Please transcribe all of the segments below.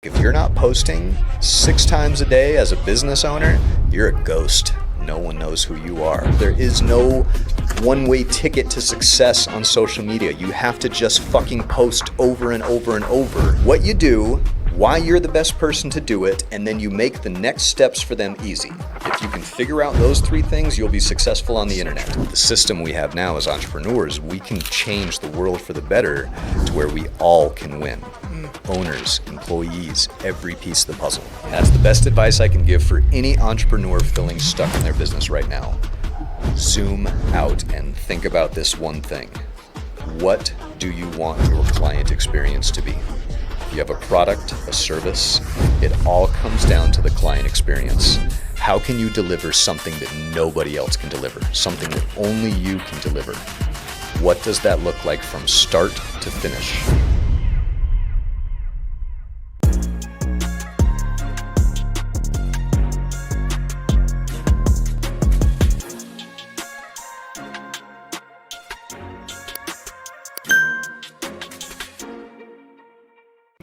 If you're not posting 6 times a day as a business owner, you're a ghost. No one knows who you are. There is no one-way ticket to success on social media. You have to just fucking post over and over and over what you do, why you're the best person to do it, and then you make the next steps for them easy. If you can figure out those 3 things, you'll be successful on the internet. The system we have now as entrepreneurs, we can change the world for the better to where we all can win. Owners, employees, every piece of the puzzle. That's the best advice I can give for any entrepreneur feeling stuck in their business right now. Zoom out and think about this one thing. What do you want your client experience to be? If you have a product, a service, it all comes down to the client experience. How can you deliver something that nobody else can deliver? Something that only you can deliver? What does that look like from start to finish?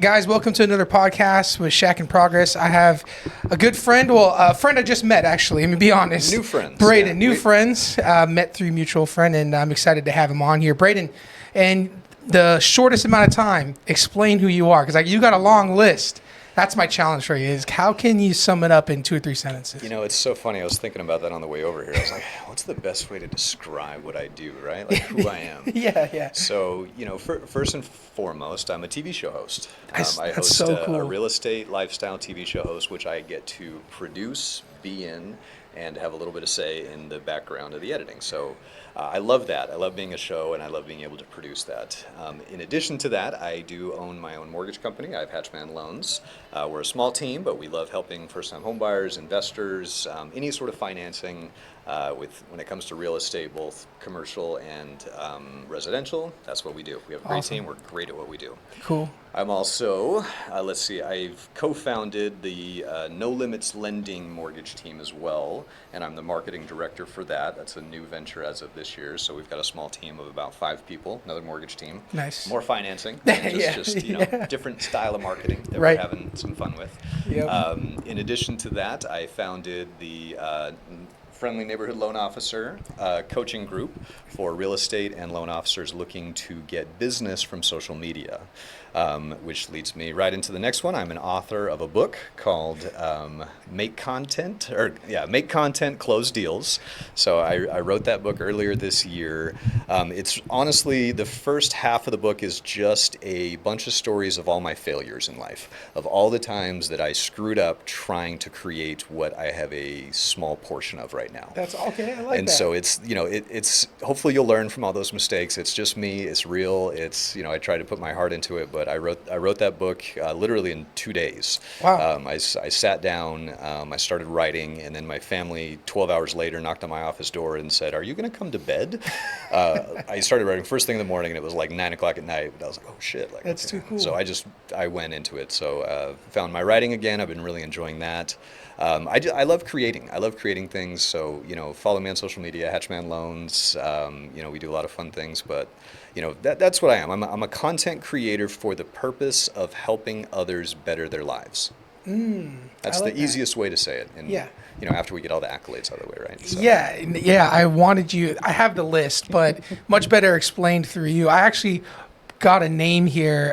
Guys, welcome to another podcast with Shack in Progress. I have a good friend, a friend I just met, actually. Let me be honest. New friends. Braden, friends. Met through mutual friend, and I'm excited to have him on here. Braden, in the shortest amount of time, explain who you are, because you got a long list. That's my challenge for you, is how can you sum it up in 2 or 3 sentences? You know, it's so funny. I was thinking about that on the way over here. I was like, what's the best way to describe what I do, right? Like who I am. Yeah. So, first and foremost, I'm a TV show host. I That's host so cool. a real estate lifestyle TV show host, which I get to produce, be in, and have a little bit of say in the background of the editing. So I love that. I love being a show, and I love being able to produce that. In addition to that, I do own my own mortgage company. I have Hatchman Loans. We're a small team, but we love helping first-time homebuyers, investors, any sort of financing when it comes to real estate, both commercial and residential. That's what we do. We have a great team. We're great at what we do. Cool. I'm also, I've co-founded the No Limits Lending mortgage team as well, and I'm the marketing director for that. That's a new venture as of this year, so we've got a small team of about 5 people, another mortgage team. Nice. More financing, different style of marketing that we're having some fun with. Yep. In addition to that, I founded the Friendly Neighborhood Loan Officer coaching group for real estate and loan officers looking to get business from social media, which leads me right into the next one. I'm an author of a book called Make Content, Close Deals. So I wrote that book earlier this year. It's honestly, the first half of the book is just a bunch of stories of all my failures in life, of all the times that I screwed up trying to create what I have a small portion of right now. That's okay. I like that. And so it's, it's hopefully you'll learn from all those mistakes. It's just me. It's real. It's, I try to put my heart into it, but I wrote that book literally in 2 days. Wow. I sat down, I started writing, and then my family 12 hours later knocked on my office door and said, "Are you going to come to bed?" I started writing first thing in the morning, and it was like 9 o'clock at night. But I was like, "Oh shit!" That's too cool. So I went into it. So found my writing again. I've been really enjoying that. I love creating. I love creating things. So, follow me on social media, Hatchman Loans. We do a lot of fun things, but, that's what I am. I'm a content creator for the purpose of helping others better their lives. That's the easiest way to say it. And, after we get all the accolades out of the way, right? So. Yeah. I have the list, but much better explained through you. I actually got a name here,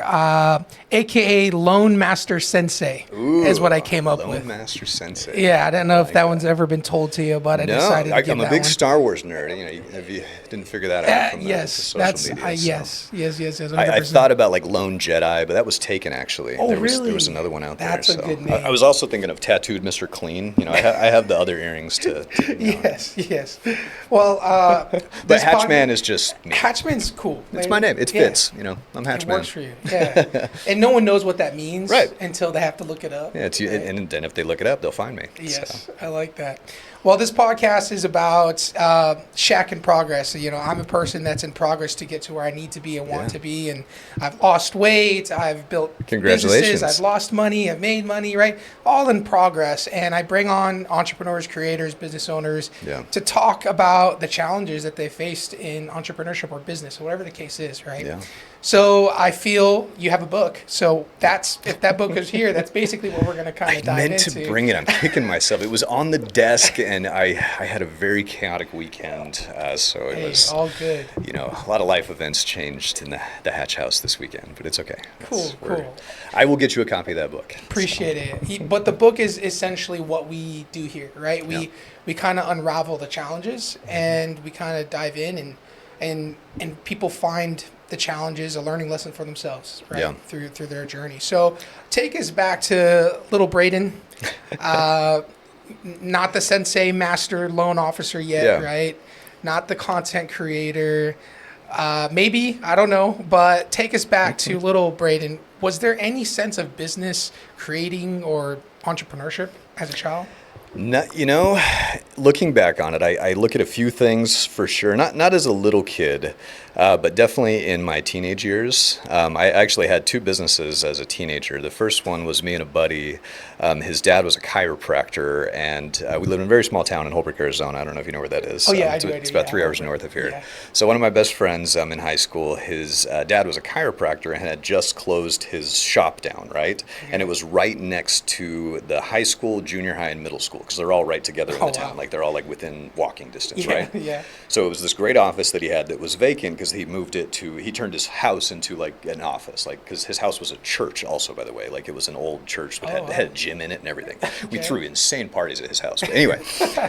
aka Loan Master Sensei. Ooh, is what I came up with. Loan Master Sensei. Yeah, I don't know if that one's ever been told to you, but I decided to give I'm a that big one. Star Wars nerd. If you didn't figure that out from the social media. Yes. 100%. I thought about like Lone Jedi, but that was taken actually. Oh, There was another one out there. That's a good name. I was also thinking of Tattooed Mr. Clean. I have the other earrings to Yes. Well, but Hatchman is just me. Hatchman's cool. It's my name. It fits. I'm Hatchman. It works for you. Yeah. And no one knows what that means until they have to look it up. Yeah, and then if they look it up, they'll find me. Yes, so. I like that. Well, this podcast is about Shack in Progress. I'm a person that's in progress to get to where I need to be and want to be. And I've lost weight. I've built businesses. I've lost money. I've made money, right? All in progress. And I bring on entrepreneurs, creators, business owners to talk about the challenges that they faced in entrepreneurship or business, or whatever the case is, right? Yeah. So I feel you have a book. So if that book is here, that's basically what we're going to kind of dive into. I meant to bring it. I'm kicking myself. It was on the desk, and I had a very chaotic weekend. So it was all good. A lot of life events changed in the Hatch house this weekend, but it's okay. Cool. I will get you a copy of that book. Appreciate it. But the book is essentially what we do here, right? We kind of unravel the challenges, and we kind of dive in, and people find the challenges a learning lesson for themselves, right? Yeah. Through their journey. So take us back to little Braden, not the sensei master loan officer yet, right? Not the content creator, maybe, I don't know, but take us back to little Braden. Was there any sense of business creating or entrepreneurship as a child? Looking back on it, I look at a few things for sure. Not as a little kid, but definitely in my teenage years. I actually had two businesses as a teenager. The first one was me and a buddy. His dad was a chiropractor, and we lived in a very small town in Holbrook, Arizona. I don't know if you know where that is. Oh, yeah, I do. It's about 3 hours north of here. Yeah. So one of my best friends in high school, his dad was a chiropractor and had just closed his shop down, right? Mm-hmm. And it was right next to the high school, junior high, and middle school, because they're all right together in the town. Wow. Like they're all like within walking distance, right? Yeah. So it was this great office that he had that was vacant because he turned his house into like an office, like because his house was a church also, by the way. Like it was an old church that had a gym in it and everything. Okay. We threw insane parties at his house. But anyway,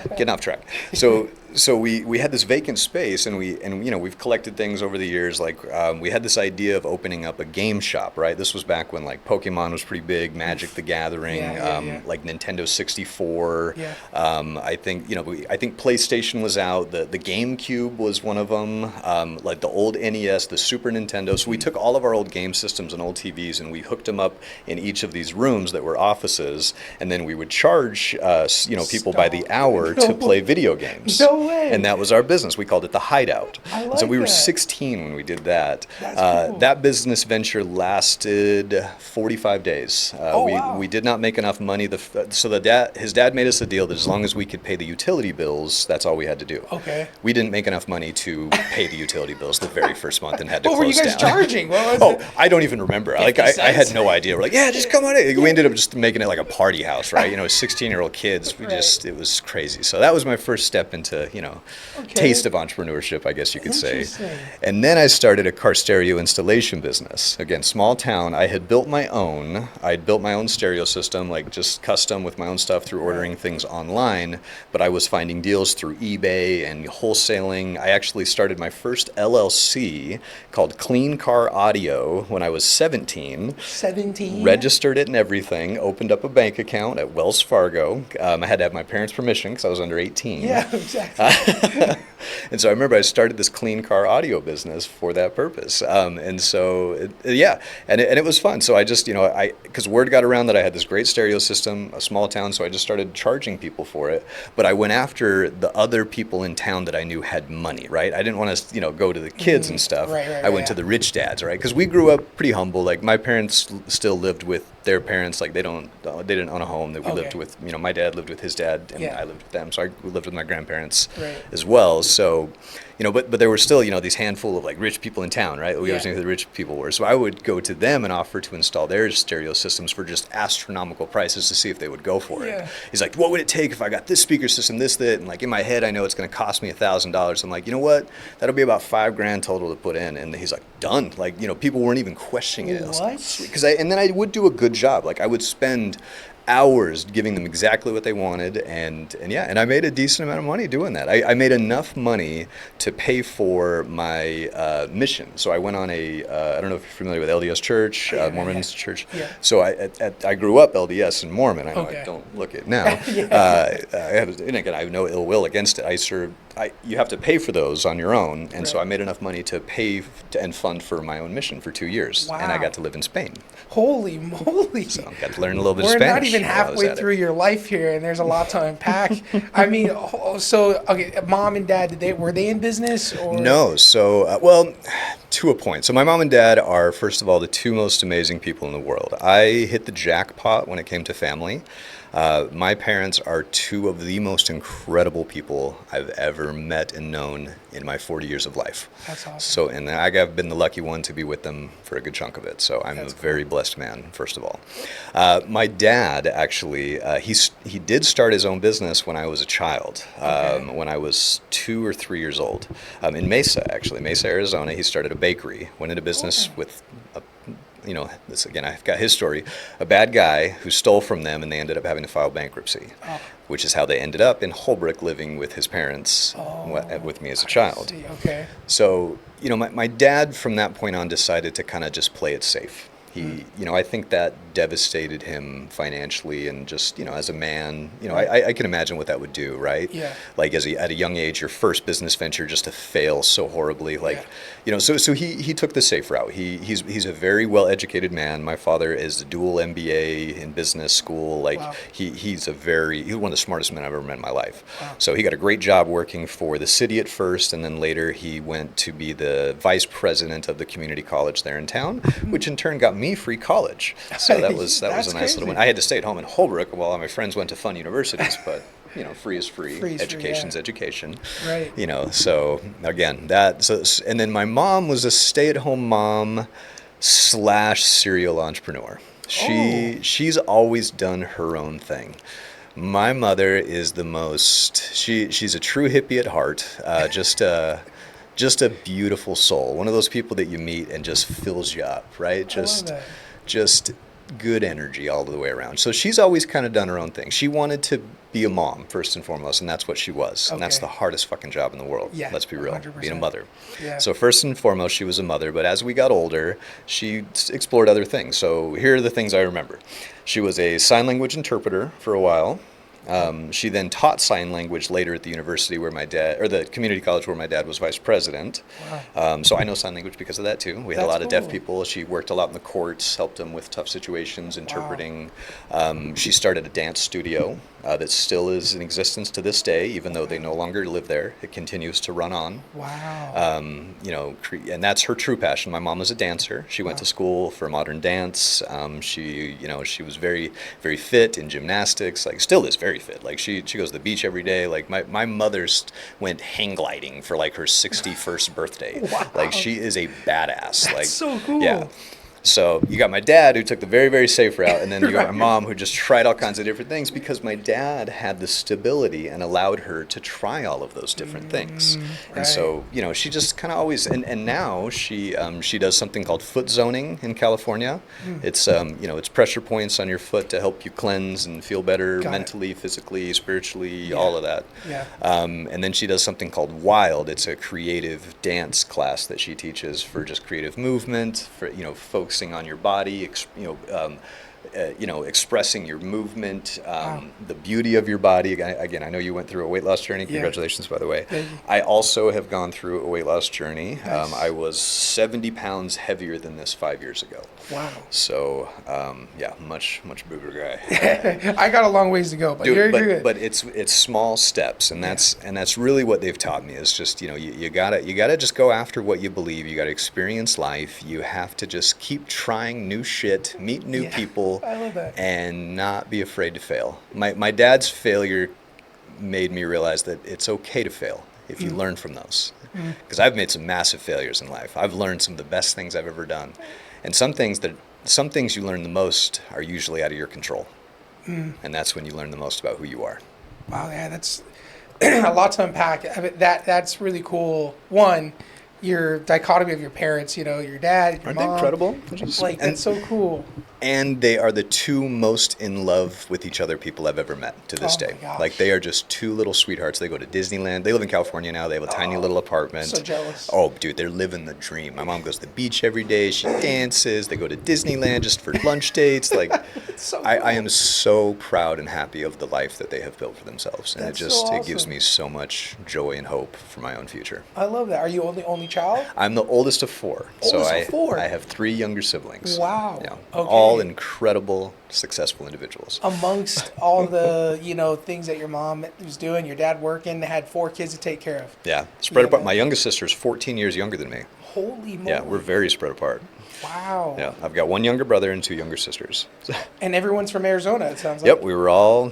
getting off track. So we had this vacant space, and we've collected things over the years. Like we had this idea of opening up a game shop, right? This was back when like Pokemon was pretty big, Magic the Gathering, like Nintendo 64. Yeah. I think PlayStation was out. The GameCube was one of them. Like the old NES, the Super Nintendo. So we took all of our old game systems and old TVs, and we hooked them up in each of these rooms that were offices, and then we would charge people by the hour to play video games. No way. And that was our business. We called it the Hideout. I like so we were that. 16 when we did that. That's cool. That business venture lasted 45 days. Wow. We did not make enough money. His dad made us a deal that as long as we could pay the utility bills, that's all we had to do. Okay. We didn't make enough money to pay the utility bills the very first month and had to close down. What were you guys charging? What was it? I don't even remember. Like I had no idea. We're like, yeah, just come on in. We ended up just making it like a party house, right? 16-year-old kids. It was crazy. So that was my first step into, taste of entrepreneurship, I guess you could say. And then I started a car stereo installation business. Again, small town. I had built my own. I'd built my own stereo system, like just custom with my own stuff through ordering things online. But I was finding deals through eBay and wholesaling. I actually started my first LLC called Clean Car Audio when I was 17. 17? Registered it and everything. Opened up a bank account at Wells Fargo. I had to have my parents' permission because I was under 18. Yeah, exactly. And so I remember I started this clean car audio business for that purpose. And so, it was fun. So I just, because word got around that I had this great stereo system, a small town, so I just started charging people for it. But I went after the other people in town that I knew had money, right? I didn't want to, go to the kids and stuff. I went to the rich dads, right? Because we grew up pretty humble. Like my parents still lived with their parents. Like they didn't own a home. That we lived with, my dad lived with his dad, and I lived with them. So I lived with my grandparents as well. So, but there were still, these handful of like rich people in town, right? We always knew who the rich people were. So I would go to them and offer to install their stereo systems for just astronomical prices to see if they would go for it. He's like, what would it take if I got this speaker system, that? And like in my head, I know it's going to cost me $1,000. I'm like, you know what? That'll be about $5,000 total to put in. And he's like, done. Like, people weren't even questioning it. What? And then I would do a good job. Like I would spend hours giving them exactly what they wanted, and I made a decent amount of money doing that. I made enough money to pay for my mission. So I went on I don't know if you're familiar with LDS Church, Mormon Church. Yeah. So I grew up LDS and Mormon. I know I don't look it now. And again, I have no ill will against it. You have to pay for those on your own, and so I made enough money to pay and fund for my own mission for 2 years, and I got to live in Spain. Holy moly! So I got to learn a little bit of We're Spanish. not even halfway through your life here, and there's a lot to unpack. I mean, so okay, mom and dad, were they in business or no? So well, to a point. So my mom and dad are, first of all, the two most amazing people in the world. I hit the jackpot when it came to family. My parents are two of the most incredible people I've ever met and known in my 40 years of life. That's awesome. So, and I've been the lucky one to be with them for a good chunk of it. So I'm a very blessed man, first of all. My dad, actually, he did start his own business when I was a child, when I was 2 or 3 years old, in Mesa, actually, Mesa, Arizona. He started a bakery, went into business with this again, I've got his story, a bad guy who stole from them, and they ended up having to file bankruptcy, which is how they ended up in Holbrook living with his parents, with me as a child. Okay. So, my dad from that point on decided to kind of just play it safe. He, I think that devastated him financially, and just, as a man, I can imagine what that would do, right? Yeah. Like at a young age, your first business venture just to fail so horribly, so he took the safe route. He's a very well-educated man. My father is a dual MBA in business school. He's one of the smartest men I've ever met in my life. Wow. So he got a great job working for the city at first, and then later he went to be the vice president of the community college there in town, which in turn got me free college. So that was a nice crazy. little one. I had to stay at home in Holbrook while all my friends went to fun universities, but free is free. Education's education. Right. So again, and then my mom was a stay-at-home mom / serial entrepreneur. She's always done her own thing. My mother is she's a true hippie at heart. Just a beautiful soul. One of those people that you meet and just fills you up, right? Just good energy all the way around. So she's always kind of done her own thing. She wanted to be a mom first and foremost, and that's what she was. Okay. And that's the hardest fucking job in the world. Yeah, let's be real. 100%. Being a mother. Yeah. So first and foremost, she was a mother, but as we got older, she explored other things. So here are the things I remember. She was a sign language interpreter for a while. She then taught sign language later at the university the community college where my dad was vice president. Wow. So I know sign language because of that too. We had a lot of deaf people. She worked a lot in the courts, helped them with tough situations, interpreting. Wow. She started a dance studio that still is in existence to this day, even though they no longer live there. It continues to run on. Wow. And that's her true passion. My mom was a dancer. She went to school for modern dance. She was very, very fit in gymnastics. Still is very fit. She goes to the beach every day. My mother's went hang gliding for her 61st birthday. Wow. She is a badass. That's so cool. Yeah. So you got my dad who took the very, very safe route, and then you got my mom who just tried all kinds of different things because my dad had the stability and allowed her to try all of those different things. Right. And so, she just kind of always, and now she does something called foot zoning in California. It's, it's pressure points on your foot to help you cleanse and feel better mentally, physically, spiritually, all of that. Yeah. And then she does something called Wild. It's a creative dance class that she teaches for just creative movement, for, focusing on your body, expressing your movement, the beauty of your body. Again, I know you went through a weight loss journey. Congratulations, by the way. I also have gone through a weight loss journey. Nice. I was 70 pounds heavier than this 5 years ago. Wow. So, much bigger guy. I got a long ways to go, but you're good. But it's small steps, and that's really what they've taught me. Is just you gotta just go after what you believe. You gotta experience life. You have to just keep trying new shit, meet new people. I love that. And not be afraid to fail. My dad's failure made me realize that it's okay to fail if you learn from those. Because I've made some massive failures in life. I've learned some of the best things I've ever done. And some things you learn the most are usually out of your control. And that's when you learn the most about who you are. Wow, yeah, that's a lot to unpack. I mean, that's really cool. One, your dichotomy of your parents, your dad, your mom. Aren't they incredible? That's so cool. And they are the two most in love with each other people I've ever met to this day. They are just two little sweethearts. They go to Disneyland. They live in California now. They have a tiny little apartment. So jealous. Oh, dude, they're living the dream. My mom goes to the beach every day. She dances. They go to Disneyland just for lunch dates. So cool. I am so proud and happy of the life that they have built for themselves. And it gives me so much joy and hope for my own future. I love that. Are you only only child? I'm the oldest of four. Oldest of four? I have 3 younger siblings. Wow. Yeah, okay. all incredible, successful individuals. Amongst all the, things that your mom was doing, your dad working, they had 4 kids to take care of. Yeah, spread apart. My youngest sister is 14 years younger than me. Holy moly. Yeah, we're very spread apart. Wow. Yeah, I've got 1 younger brother and 2 younger sisters. And everyone's from Arizona, it sounds like. Yep, we were all,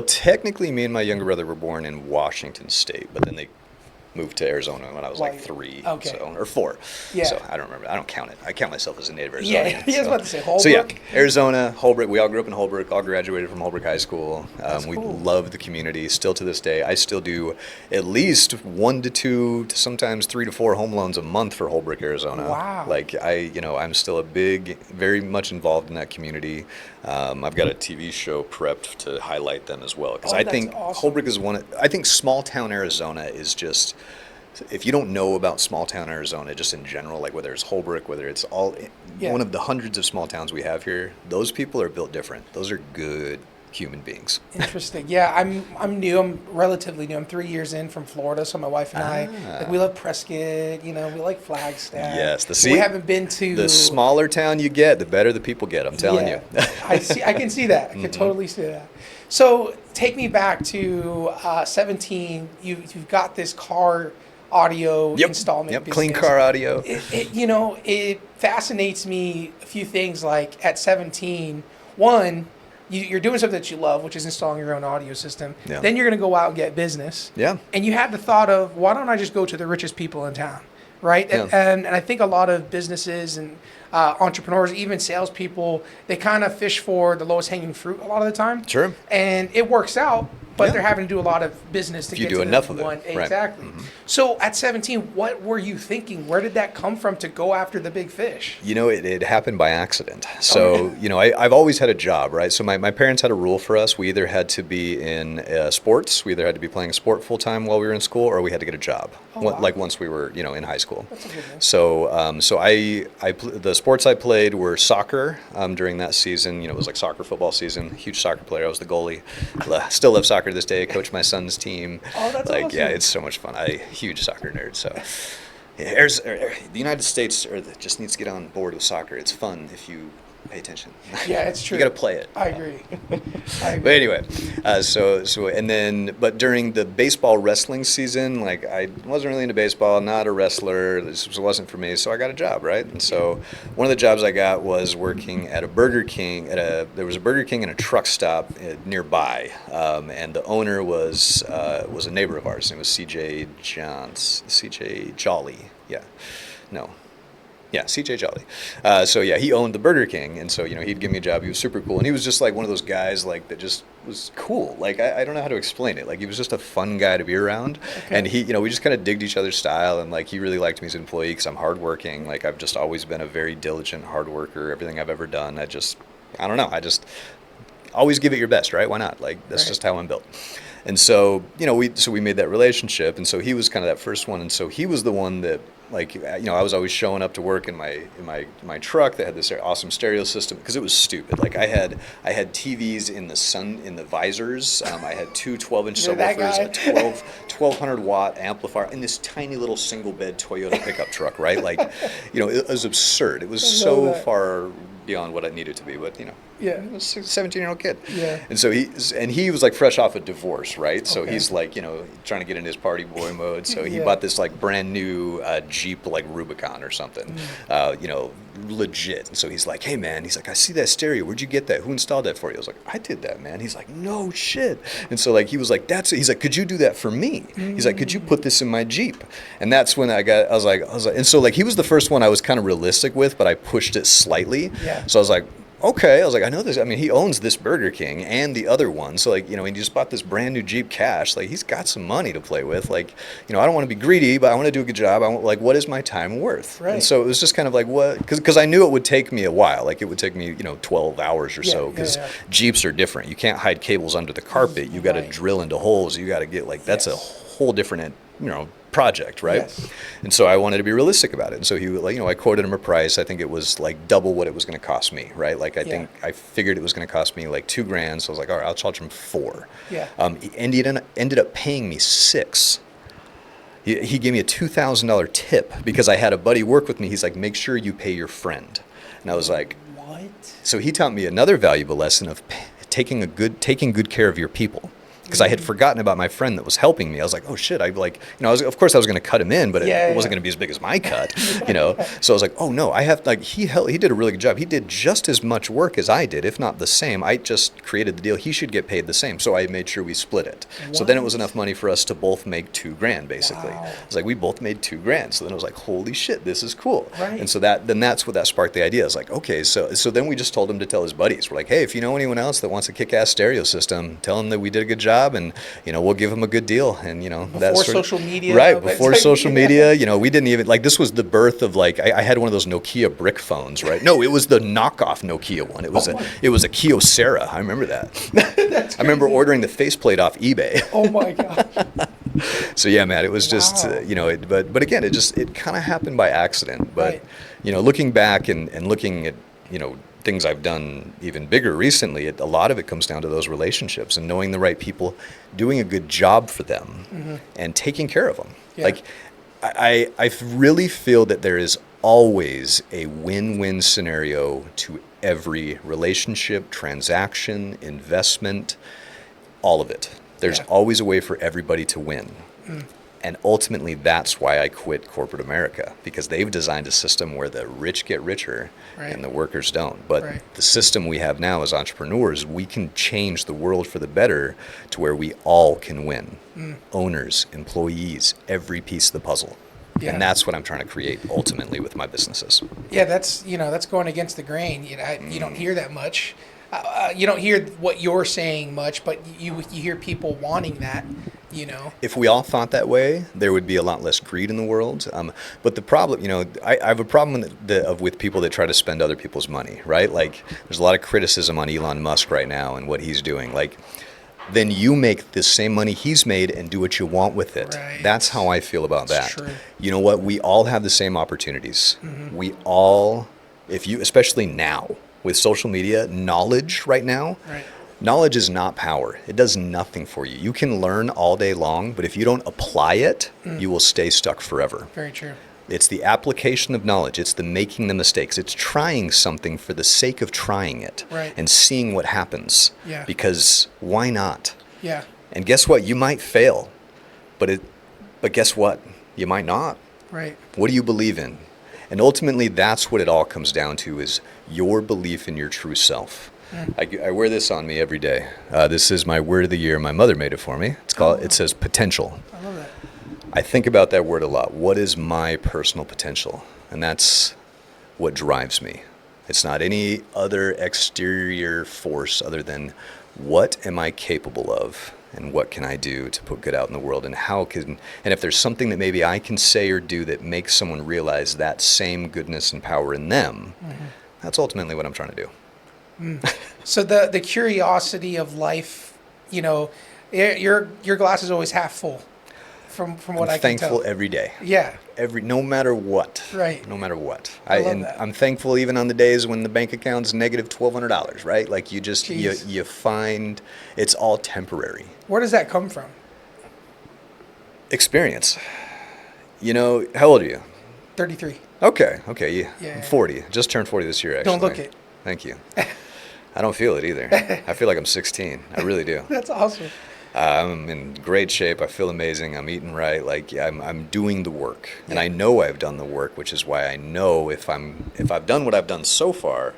technically me and my younger brother were born in Washington State, but then they moved to Arizona when I was like 3, or 4. Yeah. So I don't remember. I don't count it. I count myself as a native Arizonian. Yeah, he was about to say Holbrook. So yeah, Arizona, Holbrook. We all grew up in Holbrook. All graduated from Holbrook High School. We cool. love the community. Still to this day, I still do at least 1 to 2, to sometimes 3 to 4 home loans a month for Holbrook, Arizona. Wow. Like I'm still very much involved in that community. I've got a TV show prepped to highlight them as well, because I think awesome. Holbrook is I think small town Arizona is just, if you don't know about small town Arizona just in general, like whether it's Holbrook, whether it's one of the hundreds of small towns we have here, those people are built different. Those are good human beings. Interesting. Yeah, I'm new. I'm relatively new. I'm 3 years in from Florida, so my wife and I, we love Prescott. We like Flagstaff. Yes, we haven't been to the smaller town you get, the better the people get. I'm telling you. I can see that. I can totally see that. So take me back to 17. You've got this car audio installment business. Clean car audio. It fascinates me a few things. Like at 17, one, you're doing something that you love, which is installing your own audio system. Yeah. Then you're going to go out and get business. Yeah. And you had the thought of, why don't I just go to the richest people in town, right? Yeah. And I think a lot of businesses and entrepreneurs, even salespeople, they kind of fish for the lowest hanging fruit a lot of the time. Sure. And it works out, but they're having to do a lot of business to if you get do to enough the of it. one. Right. Exactly. Mm-hmm. So at 17, what were you thinking? Where did that come from to go after the big fish? It happened by accident. So, I've always had a job, right? So my parents had a rule for us. We either had to be in sports, we either had to be playing a sport full time while we were in school, or we had to get a job. Wow. Like once we were, in high school. That's a good one. So the sports I played were soccer during that season. It was like soccer football season. Huge soccer player. I was the goalie. Still love soccer to this day. I coach my son's team. Oh, that's awesome. Yeah, it's so much fun. Huge soccer nerd. So yeah, the United States just needs to get on board with soccer. It's fun if you pay attention. Yeah, it's true. You got to play it. I agree. But anyway, but during the baseball wrestling season, like I wasn't really into baseball, not a wrestler. This wasn't for me, so I got a job, right? And so one of the jobs I got was working at a Burger King. There was a Burger King and a truck stop nearby, and the owner was a neighbor of ours. It was CJ Jolly. Yeah, no. Yeah, CJ Jolly. He owned the Burger King, and so he'd give me a job. He was super cool, and he was just like one of those guys like that just was cool. Like I don't know how to explain it. Like he was just a fun guy to be around, and he we just kind of digged each other's style, and like he really liked me as an employee because I'm hardworking. Like I've just always been a very diligent hard worker. Everything I've ever done, I don't know. I just always give it your best, right? Why not? Like that's just how I'm built. And so we made that relationship, and so he was kind of that first one, and so he was the one that. I was always showing up to work in my truck that had this awesome stereo system because it was stupid. Like I had TVs in the visors. I had 2 12-inch subwoofers, a 1200 watt amplifier, and this tiny little single bed Toyota pickup truck. Right, like it was absurd. It was so far beyond what it needed to be, but yeah, I was a 17-year-old kid. Yeah. And so he was like fresh off a divorce, right? So he's like, trying to get in his party boy mode. So he bought this like brand new Jeep like Rubicon or something, legit. And so he's like, hey man, he's like, I see that stereo. Where'd you get that? Who installed that for you? I was like, I did that, man. He's like, no shit. And so like he was like, he's like, could you do that for me? He's like, could you put this in my Jeep? And that's when I was like, and so like he was the first one I was kind of realistic with, but I pushed it slightly. Yeah. So I was like, okay, I was like, I know this. I mean, he owns this Burger King and the other one. So, like, he just bought this brand new Jeep Cash. Like, he's got some money to play with. Like, I don't want to be greedy, but I want to do a good job. What is my time worth? Right. And so it was just kind of like, what? Because I knew it would take me a while. Like, it would take me, 12 hours or so. Because Jeeps are different. You can't hide cables under the carpet. You got to drill into holes. You got to get, that's a whole different, project, right? Yes. And so I wanted to be realistic about it. And so he, I quoted him a price. I think it was like double what it was going to cost me, right? Like I think I figured it was going to cost me like $2,000. So I was like, all right, I'll charge him $4,000. Yeah. He ended up paying me $6,000. He gave me a $2,000 tip because I had a buddy work with me. He's like, make sure you pay your friend. And I was like, what? So he taught me another valuable lesson of taking good care of your people. Because I had forgotten about my friend that was helping me. I was like, oh shit, of course I was going to cut him in, but it wasn't going to be as big as my cut, So I was like, oh no, he did a really good job. He did just as much work as I did, if not the same. I just created the deal. He should get paid the same. So I made sure we split it. What? So then it was enough money for us to both make $2,000 basically. Wow. It's like we both made $2,000. So then I was like, holy shit, this is cool. Right. And so that's what that sparked the idea. I was like, okay, so then we just told him to tell his buddies. We're like, hey, if you know anyone else that wants a kick-ass stereo system, tell them that we did a good job and we'll give them a good deal. And before social media, right? Before social media, we didn't even this was the birth of I had one of those Nokia brick phones, right? No, it was the knockoff Nokia one. It was a Kyocera. I remember that. I remember ordering the faceplate off eBay. Oh my gosh. So yeah, man, it was just but again, it kind of happened by accident. But right. Looking back and looking at things I've done even bigger recently, a lot of it comes down to those relationships and knowing the right people, doing a good job for them, and taking care of them. Yeah. I really feel that there is always a win-win scenario to every relationship, transaction, investment, all of it. There's always a way for everybody to win. And ultimately, that's why I quit corporate America, because they've designed a system where the rich get richer and the workers don't. But the system we have now as entrepreneurs, we can change the world for the better to where we all can win. Owners, employees, every piece of the puzzle. Yeah. And that's what I'm trying to create ultimately with my businesses. Yeah, that's going against the grain. You don't hear that much. You don't hear what you're saying much, but you hear people wanting that. If we all thought that way, there would be a lot less greed in the world. But the problem, I have a problem with people that try to spend other people's money, right? There's a lot of criticism on Elon Musk right now and what he's doing. Then you make the same money he's made and do what you want with it. Right. That's how I feel about That's that. True. You know what? We all have the same opportunities. We all, especially now with social media, knowledge right now. Right. Knowledge is not power. It does nothing for you. You can learn all day long, but if you don't apply it, you will stay stuck forever. Very true. It's the application of knowledge. It's the making the mistakes. It's trying something for the sake of trying it and seeing what happens. Yeah. Because why not? Yeah. And guess what? You might fail, but guess what? You might not. Right. What do you believe in? And ultimately, that's what it all comes down to, is your belief in your true self. I wear this on me every day. This is my word of the year. My mother made it for me. It says potential. I love that. I think about that word a lot. What is my personal potential? And that's what drives me. It's not any other exterior force other than what am I capable of and what can I do to put good out in the world, and if there's something that maybe I can say or do that makes someone realize that same goodness and power in them, that's ultimately what I'm trying to do. So the curiosity of life, your glass is always half full, from what I can tell. I'm thankful every day. Yeah. No matter what. Right. No matter what. I love that. I'm thankful even on the days when the bank account's negative $1,200, right? You find it's all temporary. Where does that come from? Experience. How old are you? 33. Okay. Yeah. I'm 40. Just turned 40 this year, actually. Don't look it. Thank you. I don't feel it either. I feel like I'm 16. I really do. That's awesome. I'm in great shape. I feel amazing. I'm eating right. I'm doing the work, and I know I've done the work, which is why I know if I've done what I've done so far,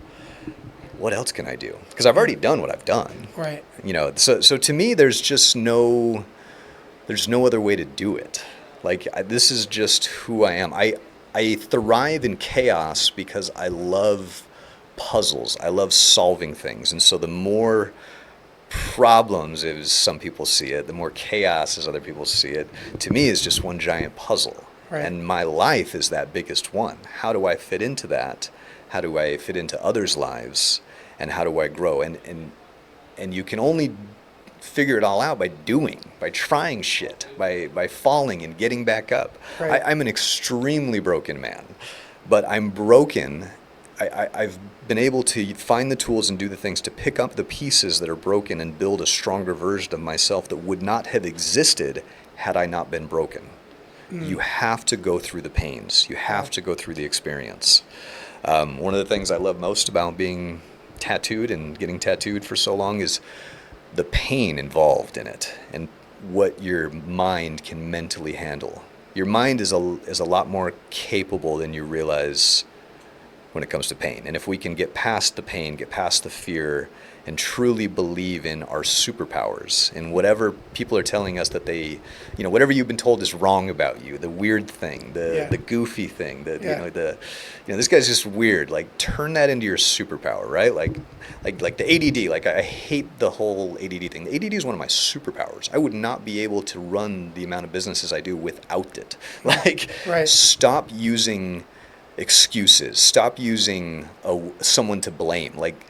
what else can I do? Because I've already done what I've done. Right. So to me, there's just no other way to do it. This is just who I am. I thrive in chaos because I love puzzles. I love solving things. And so the more problems, as some people see it, the more chaos as other people see it, to me is just one giant puzzle. Right. And my life is that biggest one. How do I fit into that? How do I fit into others' lives? And how do I grow? And you can only figure it all out by trying shit, by falling and getting back up. Right. I'm an extremely broken man, but I'm broken. I've been able to find the tools and do the things to pick up the pieces that are broken and build a stronger version of myself that would not have existed had I not been broken. You have to go through the pains. You have to go through the experience. One of the things I love most about being tattooed and getting tattooed for so long is the pain involved in it and what your mind can mentally handle. Your mind is a lot more capable than you realize when it comes to pain. And if we can get past the pain, get past the fear, and truly believe in our superpowers, in whatever people are telling us that they, whatever you've been told is wrong about you, the weird thing, the goofy thing, this guy's just weird. Like, turn that into your superpower, right? Like the ADD. Like, I hate the whole ADD thing. The ADD is one of my superpowers. I would not be able to run the amount of businesses I do without it. Like, stop using excuses. Stop using someone to blame. Like,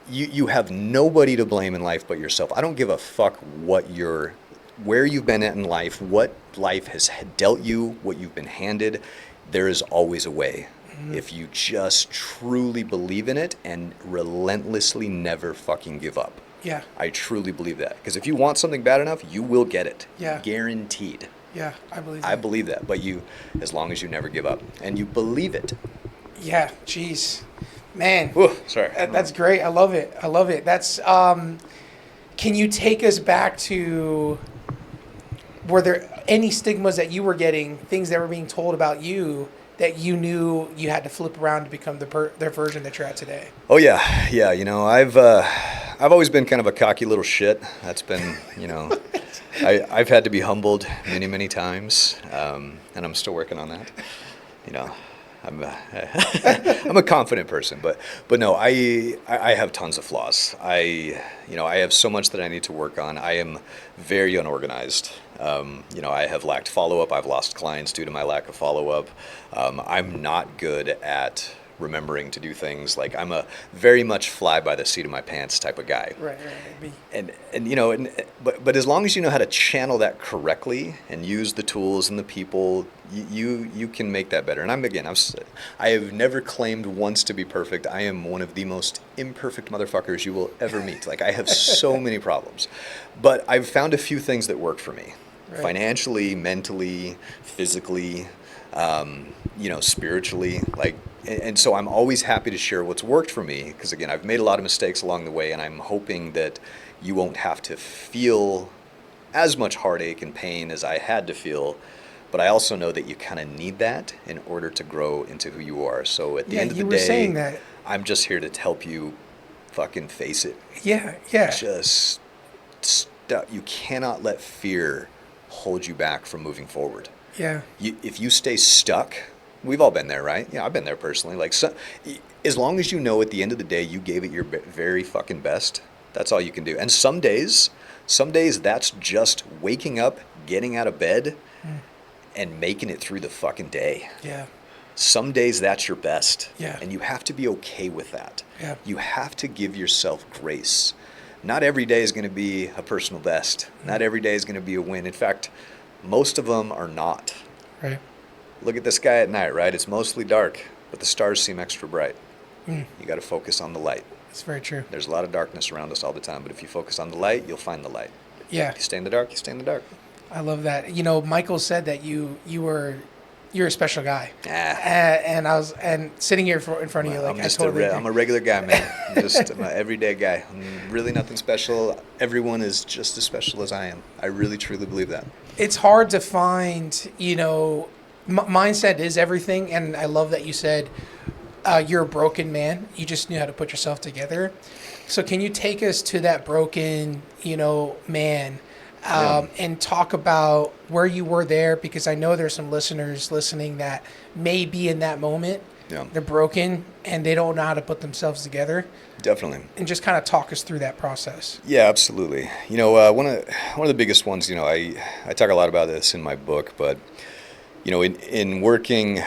you have nobody to blame in life but yourself. I don't give a fuck where you've been at in life, what life has dealt you, what you've been handed. There is always a way. If you just truly believe in it and relentlessly never fucking give up. Yeah. I truly believe that. Because if you want something bad enough, you will get it. Yeah. Guaranteed. Yeah, I believe that. I believe that. But as long as you never give up and you believe it. Yeah, jeez. Man. Ooh, sorry. That's great. I love it. That's, can you take us back to, were there any stigmas that you were getting, things that were being told about you that you knew you had to flip around to become the version that you're at today? Oh yeah. I've always been kind of a cocky little shit. That's been, I've had to be humbled many, many times, and I'm still working on that. I'm a confident person, but no, I have tons of flaws. I have so much that I need to work on. I am very unorganized. I have lacked follow-up. I've lost clients due to my lack of follow-up. I'm not good at remembering to do things. Like, I'm a very much fly by the seat of my pants type of guy. Right. But as long as you know how to channel that correctly and use the tools and the people, you can make that better. And I have never claimed once to be perfect. I am one of the most imperfect motherfuckers you will ever meet. Like, I have so many problems, but I've found a few things that work for me. Right. Financially, mentally, physically, spiritually, and so I'm always happy to share what's worked for me, because again, I've made a lot of mistakes along the way, and I'm hoping that you won't have to feel as much heartache and pain as I had to feel, but I also know that you kind of need that in order to grow into who you are. So at the end of the day, I'm just here to help you fucking face it. Yeah. Just you cannot let fear hold you back from moving forward. Yeah. If you stay stuck, we've all been there, right? Yeah, I've been there personally. Like, as long as you know at the end of the day you gave it your very fucking best, that's all you can do. And some days that's just waking up, getting out of bed, and making it through the fucking day. Yeah. Some days that's your best. Yeah. And you have to be okay with that. Yeah. You have to give yourself grace. Not every day is going to be a personal best. Not every day is going to be a win. In fact, most of them are not. Right. Look at the sky at night, right? It's mostly dark, but the stars seem extra bright. You got to focus on the light. That's very true. There's a lot of darkness around us all the time, but if you focus on the light, you'll find the light. Yeah. If you stay in the dark, you stay in the dark. I love that. Michael said that you're a special guy. And sitting here in front of you, like, I'm a regular guy, man. I'm an everyday guy. I'm really nothing special. Everyone is just as special as I am. I really, truly believe that. It's hard to find, mindset is everything. And I love that you said you're a broken man. You just knew how to put yourself together. So can you take us to that broken, man, and talk about where you were there? Because I know there's some listeners listening that may be in that moment. Yeah. They're broken and they don't know how to put themselves together. Definitely. And just kind of talk us through that process. Yeah, absolutely. One of the biggest ones, I talk a lot about this in my book, but in working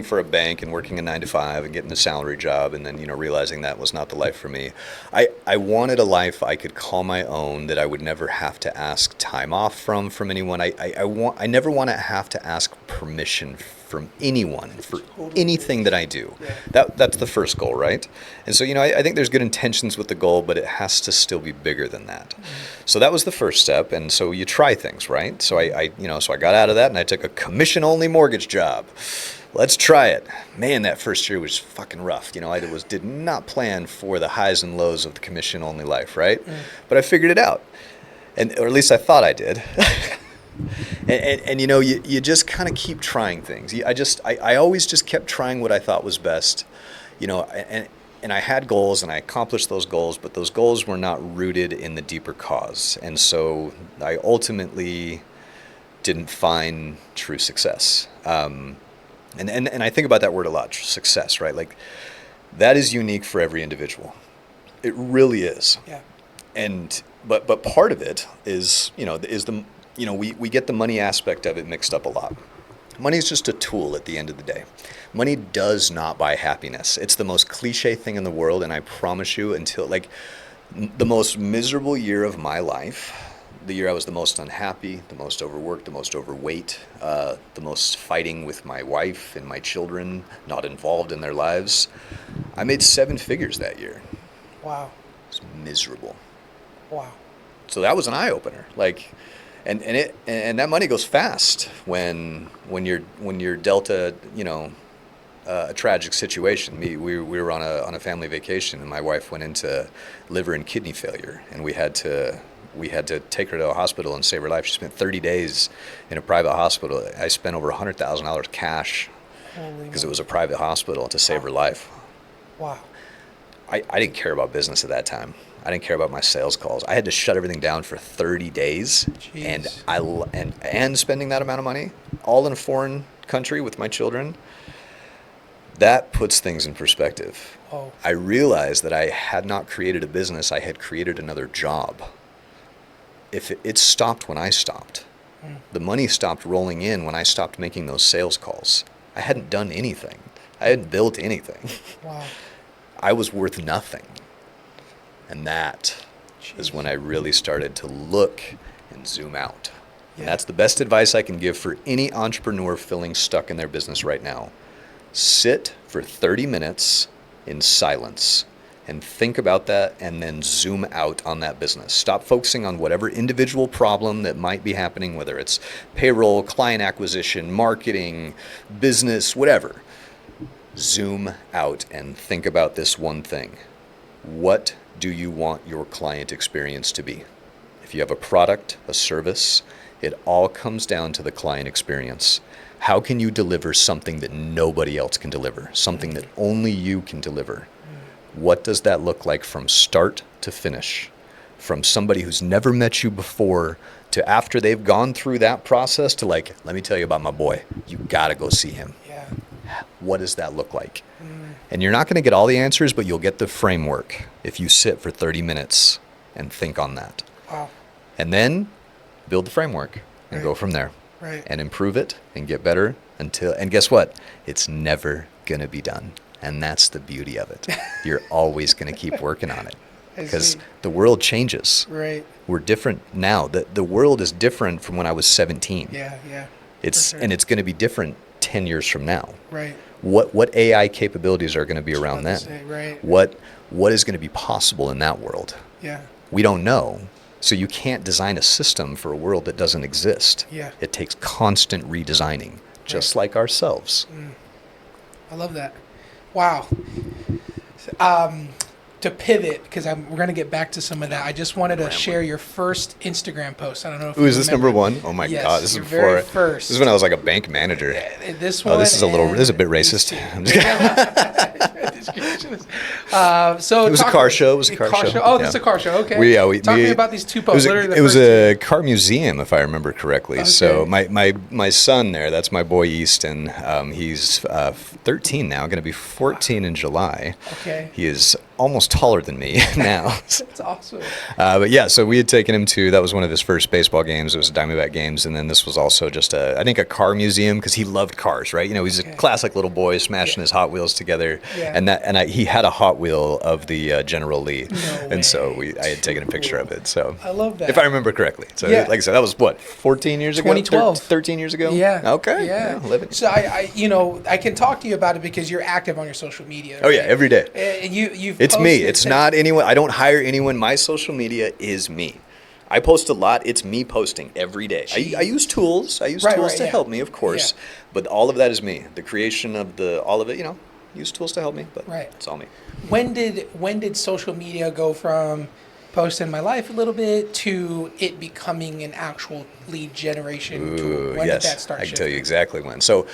for a bank and working a 9-to-5 and getting a salary job and then, realizing that was not the life for me. I wanted a life I could call my own, that I would never have to ask time off from anyone. I never want to have to ask permission from anyone for anything that I do. That's the first goal, right? And so, I think there's good intentions with the goal, but it has to still be bigger than that. So that was the first step. And so you try things, right? So I got out of that and I took a commission-only mortgage job. Let's try it. Man, that first year was fucking rough. I did not plan for the highs and lows of the commission-only life, right? But I figured it out. Or at least I thought I did. and you just kind of keep trying things. I always just kept trying what I thought was best, and I had goals and I accomplished those goals, but those goals were not rooted in the deeper cause. And so I ultimately didn't find true success. And I think about that word a lot, success, right? Like that is unique for every individual. It really is. Yeah. But part of it is, we get the money aspect of it mixed up a lot. Money is just a tool at the end of the day. Money does not buy happiness. It's the most cliche thing in the world, and I promise you, until the most miserable year of my life, the year I was the most unhappy, the most overworked, the most overweight, the most fighting with my wife and my children, not involved in their lives, I made 7 figures that year. Wow. It was miserable. Wow. So that was an eye opener. And that money goes fast when you're dealt a tragic situation. We were on a family vacation and my wife went into liver and kidney failure and we had to take her to a hospital and save her life. She spent 30 days in a private hospital. I spent over $100,000 cash because it was a private hospital to save her life. Wow. I didn't care about business at that time. I didn't care about my sales calls. I had to shut everything down for 30 days. Jeez. and spending that amount of money all in a foreign country with my children. That puts things in perspective. Oh. I realized that I had not created a business, I had created another job. If it stopped when I stopped. The money stopped rolling in when I stopped making those sales calls. I hadn't done anything. I hadn't built anything. Wow. I was worth nothing. And that is when I really started to look and zoom out. Yeah. And that's the best advice I can give for any entrepreneur feeling stuck in their business right now. Sit for 30 minutes in silence and think about that and then zoom out on that business. Stop focusing on whatever individual problem that might be happening, whether it's payroll, client acquisition, marketing, business, whatever. Zoom out and think about this one thing. What do you want your client experience to be? If you have a product, a service, it all comes down to the client experience. How can you deliver something that nobody else can deliver? Something that only you can deliver? What does that look like from start to finish? From somebody who's never met you before to after they've gone through that process to let me tell you about my boy. You gotta go see him. Yeah. What does that look like? And you're not going to get all the answers, but you'll get the framework if you sit for 30 minutes and think on that. Wow. And then build the framework and go from there. Right. And improve it and get better and guess what? It's never going to be done. And that's the beauty of it. You're always going to keep working on it because the world changes. Right. We're different now. The world is different from when I was 17. Yeah. And it's going to be different 10 years from now. Right. What AI capabilities are going to be around then? Right. What is going to be possible in that world? Yeah. We don't know. So you can't design a system for a world that doesn't exist. Yeah. It takes constant redesigning, just like ourselves. I love that. Wow. To pivot, because we're going to get back to some of that, I just wanted to share your first Instagram post. I don't know if is this number 1? Oh my God, this is before. First. This is when I was like a bank manager. This one. This is a bit racist. I'm just so it was a car show. It was a car show. Oh, this is a car show. Okay. Talk to me about these 2 posts. It was a car museum, if I remember correctly. Okay. So my son there, that's my boy Easton. He's 13 now, going to be 14 in July. Okay. He is almost taller than me now. That's awesome. But yeah, so we had taken him to, that was one of his first baseball games. It was Diamondback games. And then this was also just I think a car museum, because he loved cars, right? You know, he's a classic little boy smashing his Hot Wheels together. Yeah. And he had a Hot Wheel of the General Lee. No and way. so I had taken a picture of it. So I love that. If I remember correctly. So like I said, that was what, 14 years ago? 2012. 13 years ago? Yeah. Okay. Yeah. So I can talk to you about it because you're active on your social media. Right? Oh yeah, every day. And you've It's me. It's not anyone. I don't hire anyone. My social media is me. I post a lot. It's me posting every day. I use tools. I use tools to help me, of course. Yeah. But all of that is me. The creation of all of it, use tools to help me, but it's all me. When did social media go from posting my life a little bit to it becoming an actual lead generation tool? When did that start? I can tell you exactly when. So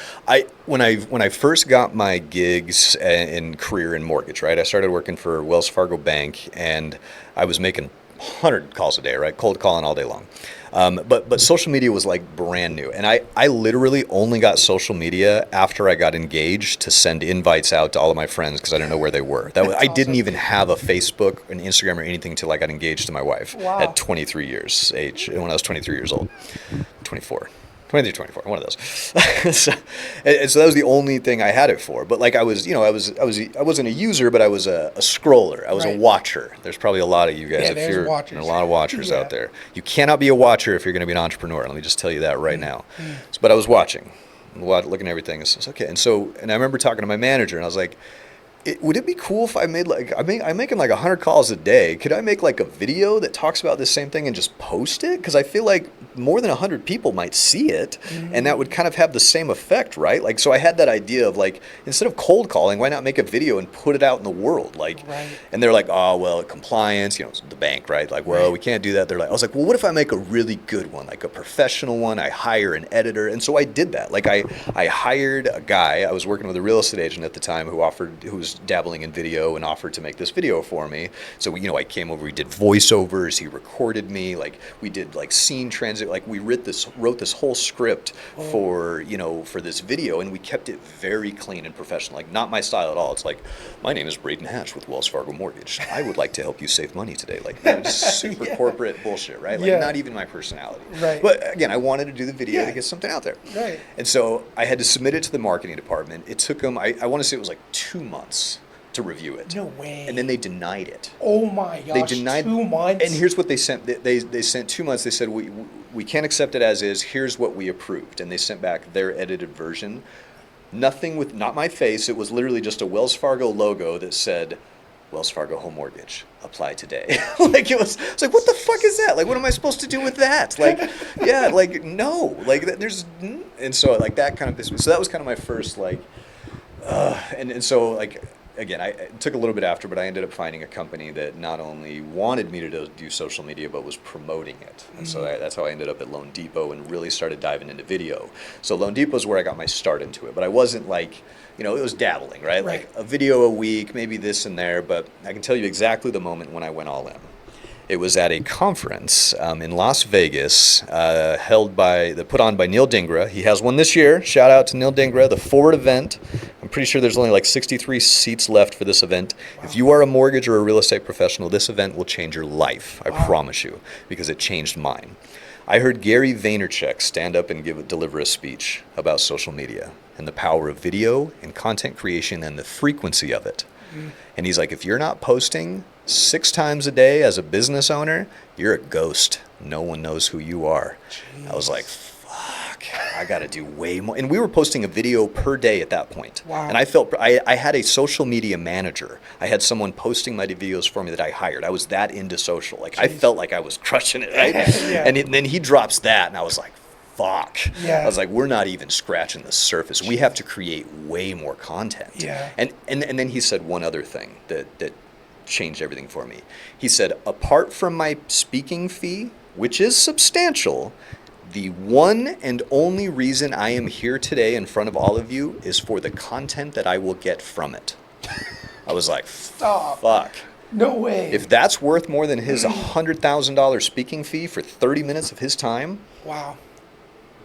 when I first got my gigs in career in mortgage, right? I started working for Wells Fargo Bank, and I was making 100 calls a day, right? Cold calling all day long. But social media was like brand new. And I literally only got social media after I got engaged to send invites out to all of my friends because I didn't know where they were. I didn't even have a Facebook, an Instagram, or anything until I got engaged to my wife at 23 years age, when I was 23 years old. 24. 23, 24, one of those. so that was the only thing I had it for. But like I wasn't a user, but I was a scroller. I was a watcher. There's probably a lot of you guys. There's a lot of watchers out there. You cannot be a watcher if you're going to be an entrepreneur. Let me just tell you that right now. But I was watching, looking at everything. It's okay. And I remember talking to my manager, and I was like, would it be cool if I made I'm making like 100 calls a day. Could I make like a video that talks about this same thing and just post it? Because I feel like more than 100 people might see it, and that would kind of have the same effect, right? Like, so I had that idea of like, instead of cold calling, why not make a video and put it out in the world? Like, and they're like, oh, well, compliance, the bank, right? Like, well, we can't do that. I was like, well, what if I make a really good one, like a professional one? I hire an editor. And so I did that. Like I hired a guy. I was working with a real estate agent at the time who was dabbling in video and offered to make this video for me. So I came over, we did voiceovers, he recorded me, like we did like scene transit, like we wrote this whole script for this video, and we kept it very clean and professional, like not my style at all. It's like, my name is Braden Hatch with Wells Fargo Mortgage. I would like to help you save money today. Like super corporate bullshit, right? Like not even my personality. Right. But again, I wanted to do the video to get something out there. Right. And so I had to submit it to the marketing department. It took them, I want to say it was like 2 months to review it. No way. And then they denied it. Oh my gosh. They denied 2 months. And here's what they sent. They sent 2 months. They said, we can't accept it as is. Here's what we approved. And they sent back their edited version. Nothing with, not my face. It was literally just a Wells Fargo logo that said, Wells Fargo Home Mortgage, apply today. Like it's like, what the fuck is that? Like, what am I supposed to do with that? Like, no, like there's, and so like that kind of pissed me. So that was kind of my first like, and so like, again, it took a little bit after, but I ended up finding a company that not only wanted me to do social media, but was promoting it. And so that's how I ended up at Loan Depot and really started diving into video. So Loan Depot is where I got my start into it, but I wasn't like, it was dabbling, right? Like a video a week, maybe this and there, but I can tell you exactly the moment when I went all in. It was at a conference in Las Vegas, put on by Neil Dingra. He has one this year. Shout out to Neil Dingra, the Forward event. I'm pretty sure there's only like 63 seats left for this event. Wow. If you are a mortgage or a real estate professional, this event will change your life. I promise you, because it changed mine. I heard Gary Vaynerchuk stand up and deliver a speech about social media and the power of video and content creation and the frequency of it. And he's like, if you're not posting 6 times a day as a business owner, you're a ghost. No one knows who you are. Jeez. I was like, fuck, I got to do way more. And we were posting a video per day at that point. Wow. And I felt, I had a social media manager. I had someone posting my videos for me that I hired. I was that into social. Like, jeez. I felt like I was crushing it, right? And then he drops that, and I was like, fuck. Yeah. I was like, we're not even scratching the surface. We have to create way more content. Yeah. And then he said one other thing that changed everything for me. He said, apart from my speaking fee, which is substantial, the one and only reason I am here today in front of all of you is for the content that I will get from it. I was like, stop. Fuck. No way. If that's worth more than his $100,000 speaking fee for 30 minutes of his time. Wow.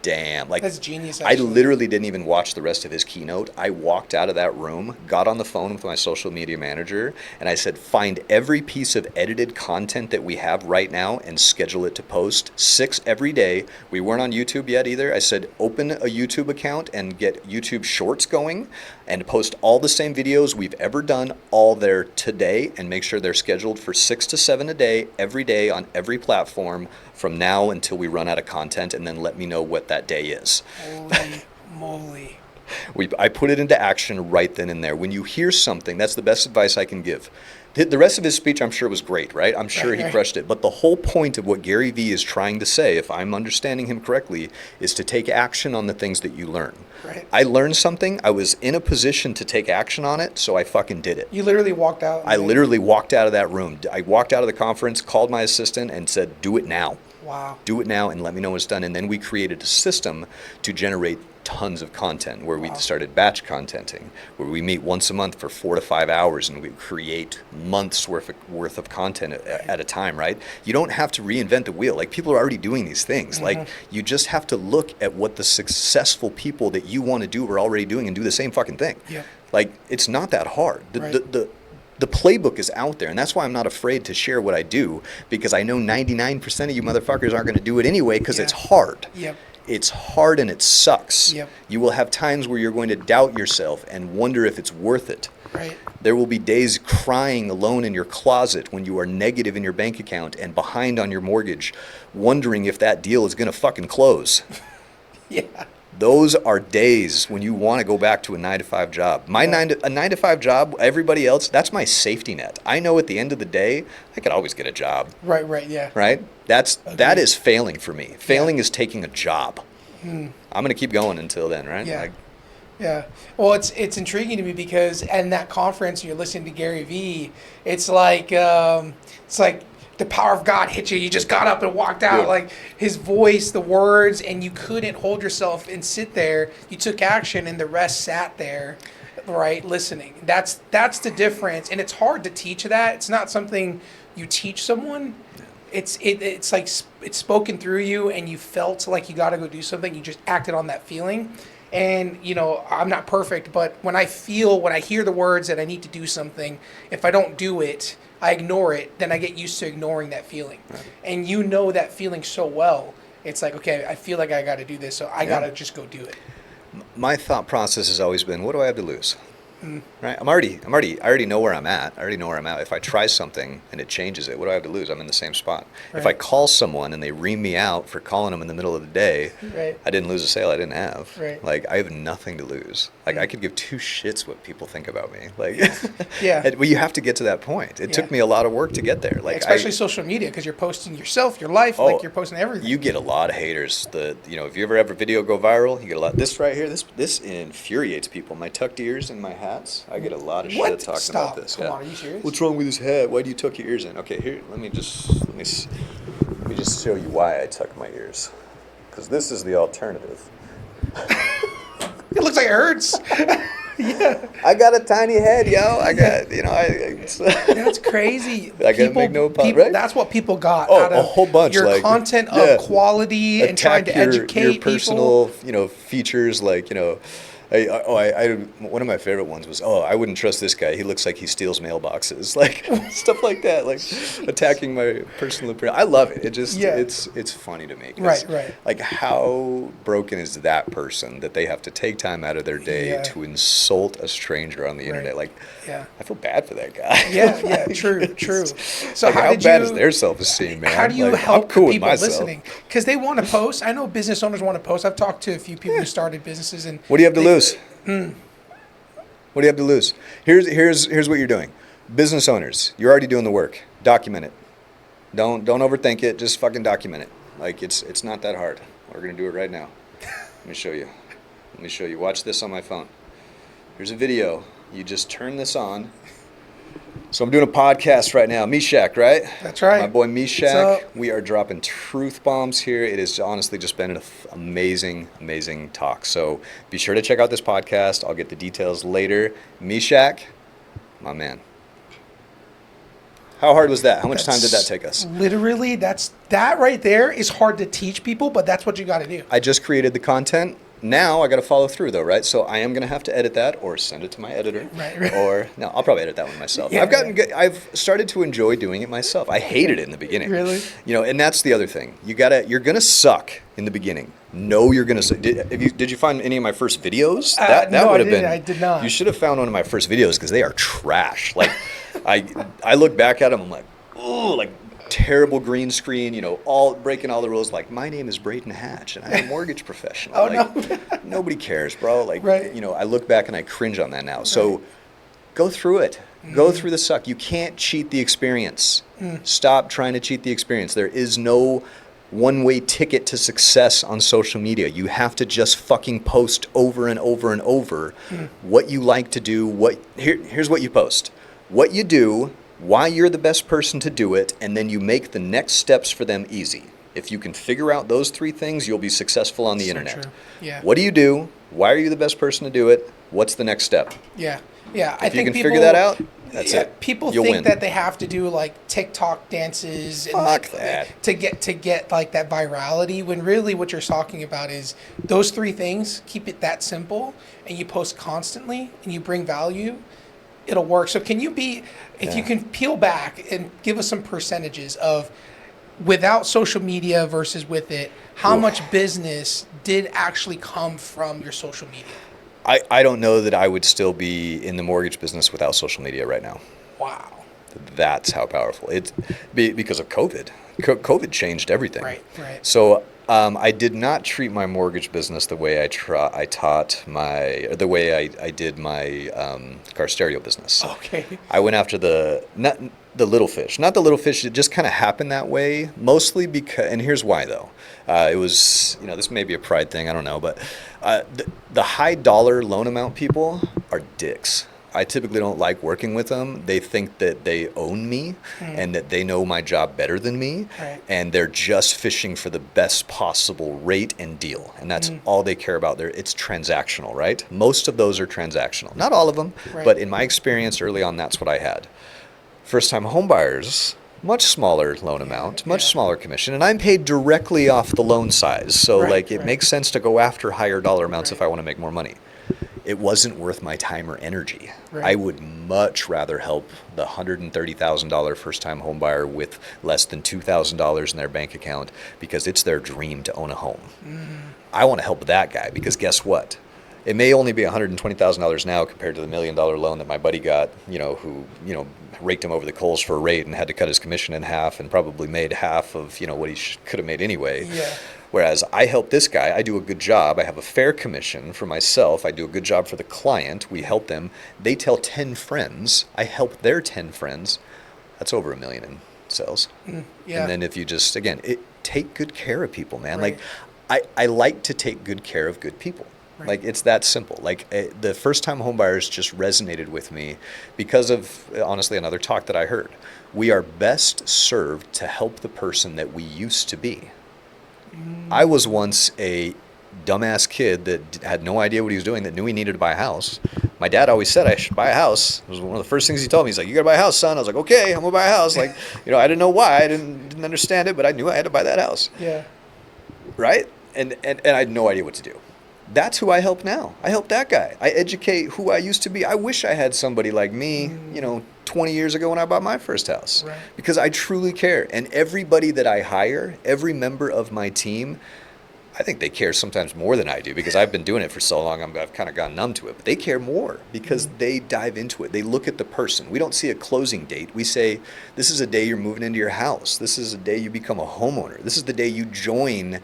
damn. Like, that's genius, I actually. literally didn't even watch the rest of his keynote. I walked out of that room, got on the phone with my social media manager, and I said, find every piece of edited content that we have right now and schedule it to post 6 every day. We weren't on YouTube yet either. I said, open a YouTube account and get YouTube Shorts going and post all the same videos we've ever done all there today, and make sure they're scheduled for 6 to 7 a day, every day on every platform from now until we run out of content, and then let me know what that day is. Holy moly. I put it into action right then and there. When you hear something, that's the best advice I can give. The rest of his speech, I'm sure, was great, right? I'm sure he crushed it. But the whole point of what Gary Vee is trying to say, if I'm understanding him correctly, is to take action on the things that you learn. Right. I learned something. I was in a position to take action on it, so I fucking did it. You literally walked out. I literally walked out of that room. I walked out of the conference, called my assistant, and said, do it now. Wow. Do it now and let me know when it's done. And then we created a system to generate tons of content where we started batch contenting, where we meet once a month for 4 to 5 hours and we create months worth of content at a time, right? You don't have to reinvent the wheel. Like, people are already doing these things. Like, you just have to look at what the successful people that you want to do are already doing and do the same fucking thing. Yeah. Like, it's not that hard. The playbook is out there, and that's why I'm not afraid to share what I do, because I know 99% of you motherfuckers aren't going to do it anyway, because it's hard. Yep. It's hard and it sucks. Yep. You will have times where you're going to doubt yourself and wonder if it's worth it. Right. There will be days crying alone in your closet when you are negative in your bank account and behind on your mortgage, wondering if that deal is going to fucking close. Yeah. Those are days when you want to go back to a 9-to-5 job. A 9-to-5 job, everybody else, that's my safety net. I know at the end of the day, I could always get a job. Right, yeah. Right? That is failing for me. Failing is taking a job. I'm going to keep going until then, right? Yeah. Yeah. Well, it's intriguing to me because in that conference you're listening to Gary Vee, it's like the power of God hit you. You just got up and walked out. Yeah. Like, his voice, the words, and you couldn't hold yourself and sit there. You took action, and the rest sat there, right, listening. That's the difference, and it's hard to teach that. It's not something you teach someone. It's like it's spoken through you, and you felt like you got to go do something. You just acted on that feeling. And, I'm not perfect, but when I hear the words that I need to do something, if I don't do it, I ignore it, then I get used to ignoring that feeling. Right. And that feeling so well. It's like, okay, I feel like I got to do this, so I got to just go do it. My thought process has always been, what do I have to lose? Right? I already know where I'm at. If I try something and it changes it, what do I have to lose? I'm in the same spot. Right. If I call someone and they ream me out for calling them in the middle of the day, I didn't lose a sale I didn't have. Right. Like, I have nothing to lose. Like, I could give 2 shits what people think about me. Like, well, you have to get to that point. It took me a lot of work to get there. Like, especially social media, because you're posting yourself, your life, like you're posting everything. You get a lot of haters. If you ever have a video go viral, you get a lot. This right here, this infuriates people. My tucked ears and my hats, I get a lot of shit talking about this. Come on, are you serious? What's wrong with this hat? Why do you tuck your ears in? Okay, here, let me just show you why I tuck my ears. Because this is the alternative. It looks like it hurts. Yeah. I got a tiny head, yo. I got, That's crazy. I gotta make no pop, right? That's what people got out of a whole bunch, your content of quality and trying to educate your personal, features, one of my favorite ones was, I wouldn't trust this guy. He looks like he steals mailboxes, like stuff like that, like attacking my personal appearance. I love it. It just, it's funny to me. Right. Like, how broken is that person that they have to take time out of their day to insult a stranger on the internet? Like, I feel bad for that guy. Yeah, true. So how bad is their self-esteem, man? How do you help cool people listening? Because they want to post. I know business owners want to post. I've talked to a few people who started businesses, and what do you have to lose? What do you have to lose? Here's what you're doing. Business owners, you're already doing the work. Document it. Don't overthink it. Just fucking document it. Like, it's not that hard. We're gonna do it right now. Let me show you. Watch this on my phone. Here's a video. You just turn this on. So I'm doing a podcast right now. Meshach, right? That's right. My boy Meshach. We are dropping truth bombs here. It has honestly just been an amazing, amazing talk. So be sure to check out this podcast. I'll get the details later. Meshach, my man. How hard was that? How much time did that take us? Literally, that right there is hard to teach people, but that's what you got to do. I just created the content. Now I got to follow through though, right? So I am going to have to edit that or send it to my editor. Right. Or no, I'll probably edit that one myself. Yeah, I've started to enjoy doing it myself. I hated it in the beginning. Really? And that's the other thing. You're going to suck in the beginning. No, you're going to suck. Did you find any of my first videos? No, would have been. I did not. You should have found one of my first videos because they are trash. Like I look back at them, I'm like, ooh, like terrible green screen, all breaking all the rules. Like, my name is Braden Hatch, and I'm a mortgage professional. Oh, no. Nobody cares, bro. Like, right. I look back and I cringe on that now. So go through it. Go through the suck. You can't cheat the experience. Stop trying to cheat the experience. There is no one-way ticket to success on social media. You have to just fucking post over and over and over what you like to do. Here's what you post. What you do, why you're the best person to do it, and then you make the next steps for them easy. If you can figure out those three things, you'll be successful on the internet. True. Yeah. What do you do? Why are you the best person to do it? What's the next step? Yeah. If you can figure that out, that's it. People You'll think win. that they have to do like TikTok dances to get like that virality, when really what you're talking about is those three things. Keep it that simple, and you post constantly, and you bring value. It'll work. So can you if you can peel back and give us some percentages of without social media versus with it, how much business did actually come from your social media? I don't know that I would still be in the mortgage business without social media right now. Wow. That's how powerful it's because of COVID. COVID changed everything. Right. So I did not treat my mortgage business the way I did my car stereo business. Okay. I went after not the little fish. Not the little fish. It just kind of happened that way, mostly because, and here's why though. It was, this may be a pride thing, I don't know, but the high dollar loan amount people are dicks. I typically don't like working with them. They think that they own me and that they know my job better than me. Right. And they're just fishing for the best possible rate and deal. And that's all they care about. It's transactional, right? Most of those are transactional. Not all of them, but in my experience early on, that's what I had. First-time home buyers, much smaller loan amount, much smaller commission. And I'm paid directly off the loan size. So it makes sense to go after higher dollar amounts if I want to make more money. It wasn't worth my time or energy. Right. I would much rather help the $130,000 first-time home buyer with less than $2,000 in their bank account because it's their dream to own a home. I want to help that guy because guess what? It may only be $120,000 now compared to the $1 million loan that my buddy got, who raked him over the coals for a rate and had to cut his commission in half and probably made half of, what he could have made anyway. Yeah. Whereas I help this guy, I do a good job, I have a fair commission for myself, I do a good job for the client, we help them, they tell 10 friends, I help their 10 friends, that's over $1 million in sales. Yeah. And then if you just, again, take good care of people, man. Right. Like, I like to take good care of good people. Right. Like, it's that simple. Like, the first-time home buyers just resonated with me because of, honestly, another talk that I heard. We are best served to help the person that we used to be. I was once a dumbass kid that had no idea what he was doing, that knew he needed to buy a house. My dad always said I should buy a house. It was one of the first things he told me. He's like, you got to buy a house, son. I was like, okay, I'm going to buy a house. Like, I didn't know why. I didn't understand it, but I knew I had to buy that house. Yeah. Right? And I had no idea what to do. That's who I help now. I help that guy. I educate who I used to be. I wish I had somebody like me, 20 years ago when I bought my first house. Right. Because I truly care. And everybody that I hire, every member of my team, I think they care sometimes more than I do because I've been doing it for so long, I've kind of gotten numb to it. But they care more because they dive into it. They look at the person. We don't see a closing date. We say, this is a day you're moving into your house. This is a day you become a homeowner. This is the day you join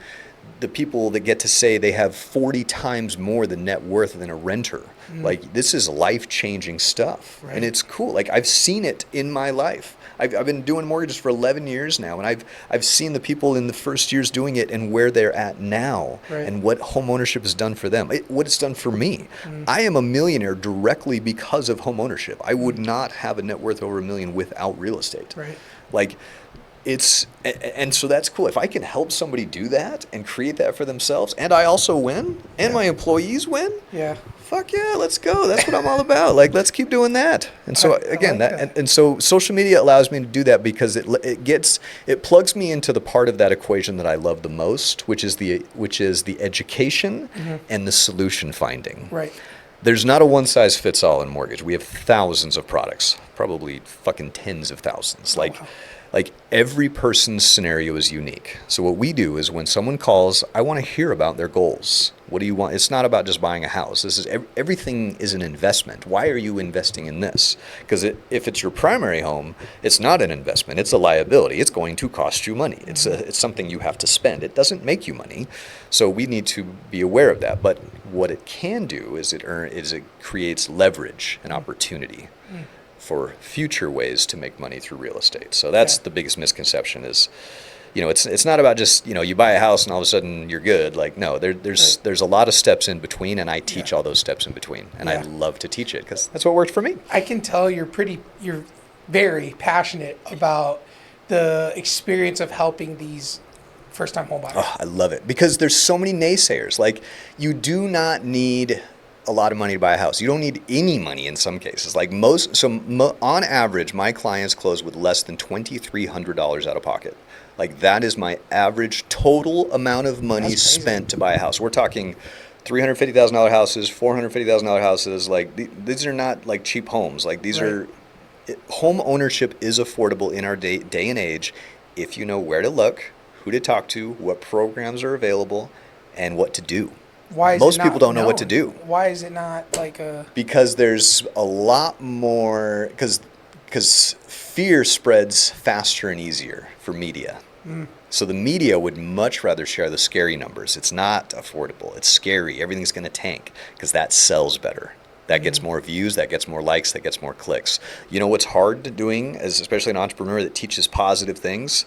the people that get to say they have 40 times more the net worth than a renter. Like, this is life-changing stuff. Right. And it's cool. Like, I've seen it in my life. I've been doing mortgages for 11 years now, and I've seen the people in the first years doing it and where they're at now, and what home ownership has done for them, what it's done for me. I am a millionaire directly because of home ownership. I would not have a net worth over $1 million without real estate. Right. Like, And so that's cool. If I can help somebody do that and create that for themselves, and I also win, and my employees win, yeah, fuck yeah, let's go. That's what I'm all about. Like, let's keep doing that. And so again, like that. And so social media allows me to do that because it plugs me into the part of that equation that I love the most, which is the education and the solution finding. Right. There's not a one size fits all in mortgage. We have thousands of products, probably fucking tens of thousands. Like every person's scenario is unique. So what we do is when someone calls, I want to hear about their goals. What do you want? It's not about just buying a house. This is everything is an investment. Why are you investing in this? Because if it's your primary home, it's not an investment. It's a liability. It's going to cost you money. It's something you have to spend. It doesn't make you money. So we need to be aware of that. But what it can do is it creates leverage and opportunity for future ways to make money through real estate. So that's the biggest misconception is, it's not about just, you buy a house and all of a sudden you're good. Like, no, there's a lot of steps in between, and I teach all those steps in between. And I love to teach it because that's what worked for me. I can tell you're very passionate about the experience of helping these first-time home buyers. Oh, I love it because there's so many naysayers. Like, you do not need a lot of money to buy a house. You don't need any money in some cases. Like on average, my clients close with less than $2,300 out of pocket. Like, that is my average total amount of money spent to buy a house. We're talking $350,000 houses, $450,000 houses. Like, these are not like cheap homes. Like, these are home ownership is affordable in our day and age if you know where to look, who to talk to, what programs are available, and what to do. Most people don't know what to do. Why is it not like a... Because there's a lot more... Because fear spreads faster and easier for media. So the media would much rather share the scary numbers. It's not affordable. It's scary. Everything's going to tank because that sells better. That gets more views. That gets more likes. That gets more clicks. You know what's hard to doing, as especially an entrepreneur that teaches positive things?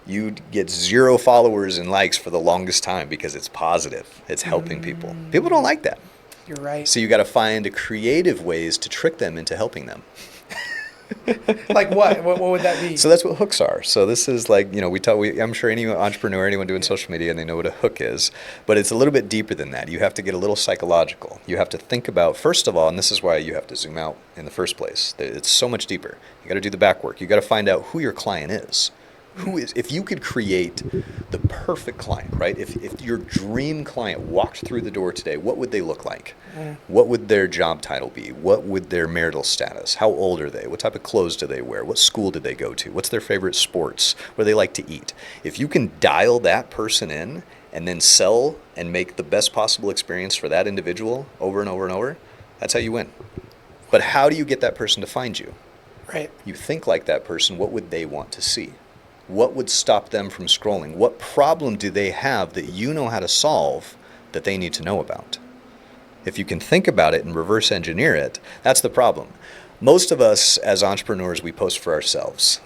You get 0 followers and likes for the longest time because it's positive. It's helping people. People don't like that. You're right. So you got to find creative ways to trick them into helping them. Like what? What would that be? So that's what hooks are. So this is like, I'm sure any entrepreneur, anyone doing social media, and they know what a hook is, but it's a little bit deeper than that. You have to get a little psychological. You have to think about, first of all, and this is why you have to zoom out in the first place. It's so much deeper. You got to do the back work. You got to find out who your client is. If you could create the perfect client, right? If your dream client walked through the door today, what would they look like? What would their job title be? What would their marital status? How old are they? What type of clothes do they wear? What school did they go to? What's their favorite sports? What do they like to eat? If you can dial that person in and then sell and make the best possible experience for that individual over and over and over, that's how you win. But how do you get that person to find you? Right. You think like that person, what would they want to see? What would stop them from scrolling? What problem do they have that you know how to solve that they need to know about? If you can think about it and reverse engineer it, that's the problem. Most of us as entrepreneurs, we post for ourselves.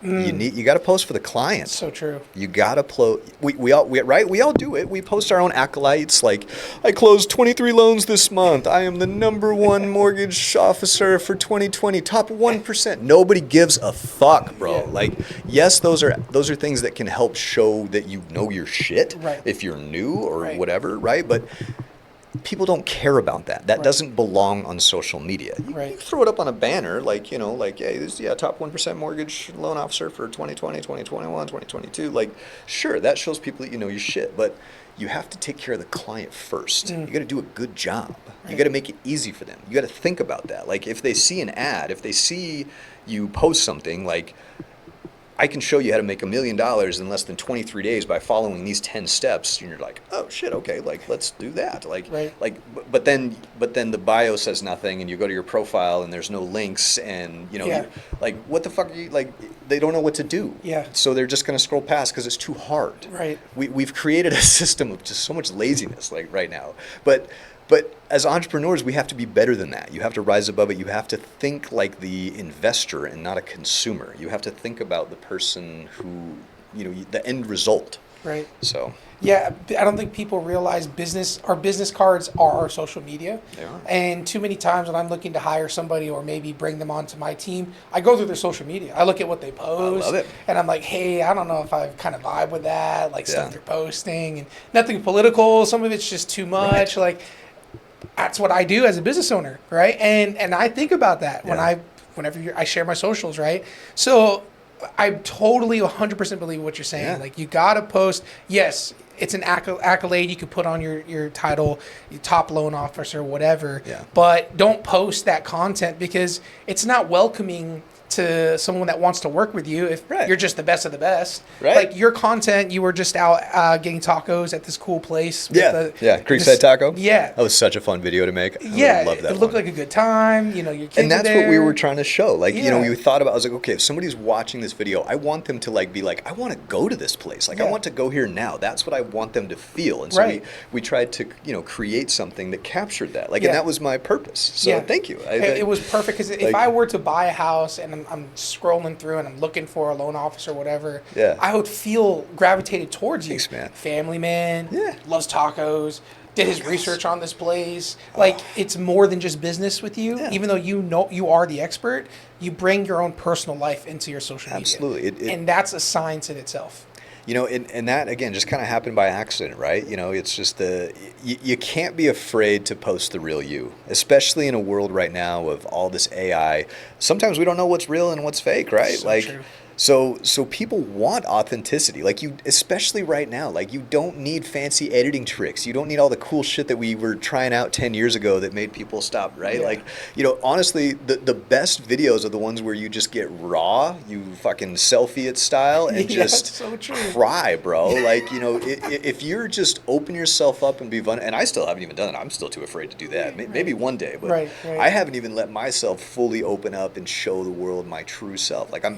You got to post for the client. So true. You got to we all do it. We post our own acolytes. Like, I closed 23 loans this month. I am the #1 mortgage officer for 2020, top 1%. Nobody gives a fuck, bro. Yeah. Like, yes, those are things that can help show that you know your shit, right, if you're new or right, whatever, right? But people don't care about that. That doesn't belong on social media. You throw it up on a banner, like, hey, this top 1% mortgage loan officer for 2020, 2021, 2022. Like, sure, that shows people that you know your shit, but you have to take care of the client first. You got to do a good job. You got to make it easy for them. You got to think about that. Like, if they see an ad, if they see you post something like, I can show you how to make $1 million in less than 23 days by following these 10 steps. And you're like, oh shit, okay, like, let's do that. But then the bio says nothing, and you go to your profile and there's no links, and like, what the fuck are you, like, they don't know what to do. Yeah. So they're just going to scroll past because it's too hard. Right. We've created a system of just so much laziness, like, right now. But as entrepreneurs, we have to be better than that. You have to rise above it. You have to think like the investor and not a consumer. You have to think about the person who, the end result. Right. So. Yeah, I don't think people realize our business cards are our social media. They are. And too many times when I'm looking to hire somebody or maybe bring them onto my team, I go through their social media. I look at what they post. I love it. And I'm like, hey, I don't know if I kind of vibe with that, like stuff they're posting. And nothing political. Some of it's just too much. Like, that's what I do as a business owner, right? And I think about that whenever I share my socials, right? So I totally 100% believe what you're saying. Like, you got to post. Yes, it's an accolade you could put on your title, your top loan officer, whatever. Yeah. But don't post that content because it's not welcoming to someone that wants to work with you if you're just the best of the best. Right. Like, your content, you were just out getting tacos at this cool place. Creekside Taco. Yeah. That was such a fun video to make. I love that. It looked like a good time. Your kids and that's were there. what we were trying to show. Like, we thought about, I was like, okay, if somebody's watching this video, I want them to be like, I want to go to this place. Like, I want to go here now. That's what I want them to feel. And so we tried to, create something that captured that. Like, and that was my purpose. So thank you. It was perfect because if I were to buy a house and I'm scrolling through and I'm looking for a loan officer or whatever, I would feel gravitated towards you. Thanks, man. Family man, loves tacos, did his research on this place. Like, it's more than just business with you. Even though you are the expert, you bring your own personal life into your social media. Absolutely. And that's a science in itself. And that, again, just kind of happened by accident, right? It's just you can't be afraid to post the real you, especially in a world right now of all this AI. Sometimes we don't know what's real and what's fake, right? So true. So people want authenticity. Like, especially right now, like, you don't need fancy editing tricks. You don't need all the cool shit that we were trying out 10 years ago that made people stop, right? Yeah. Like, honestly, the best videos are the ones where you just get raw, you fucking selfie it style and just so cry, bro. Like, if you're just open yourself up and be vulnerable, and I still haven't even done it. I'm still too afraid to do that. Maybe one day, but I haven't even let myself fully open up and show the world my true self. Like, I'm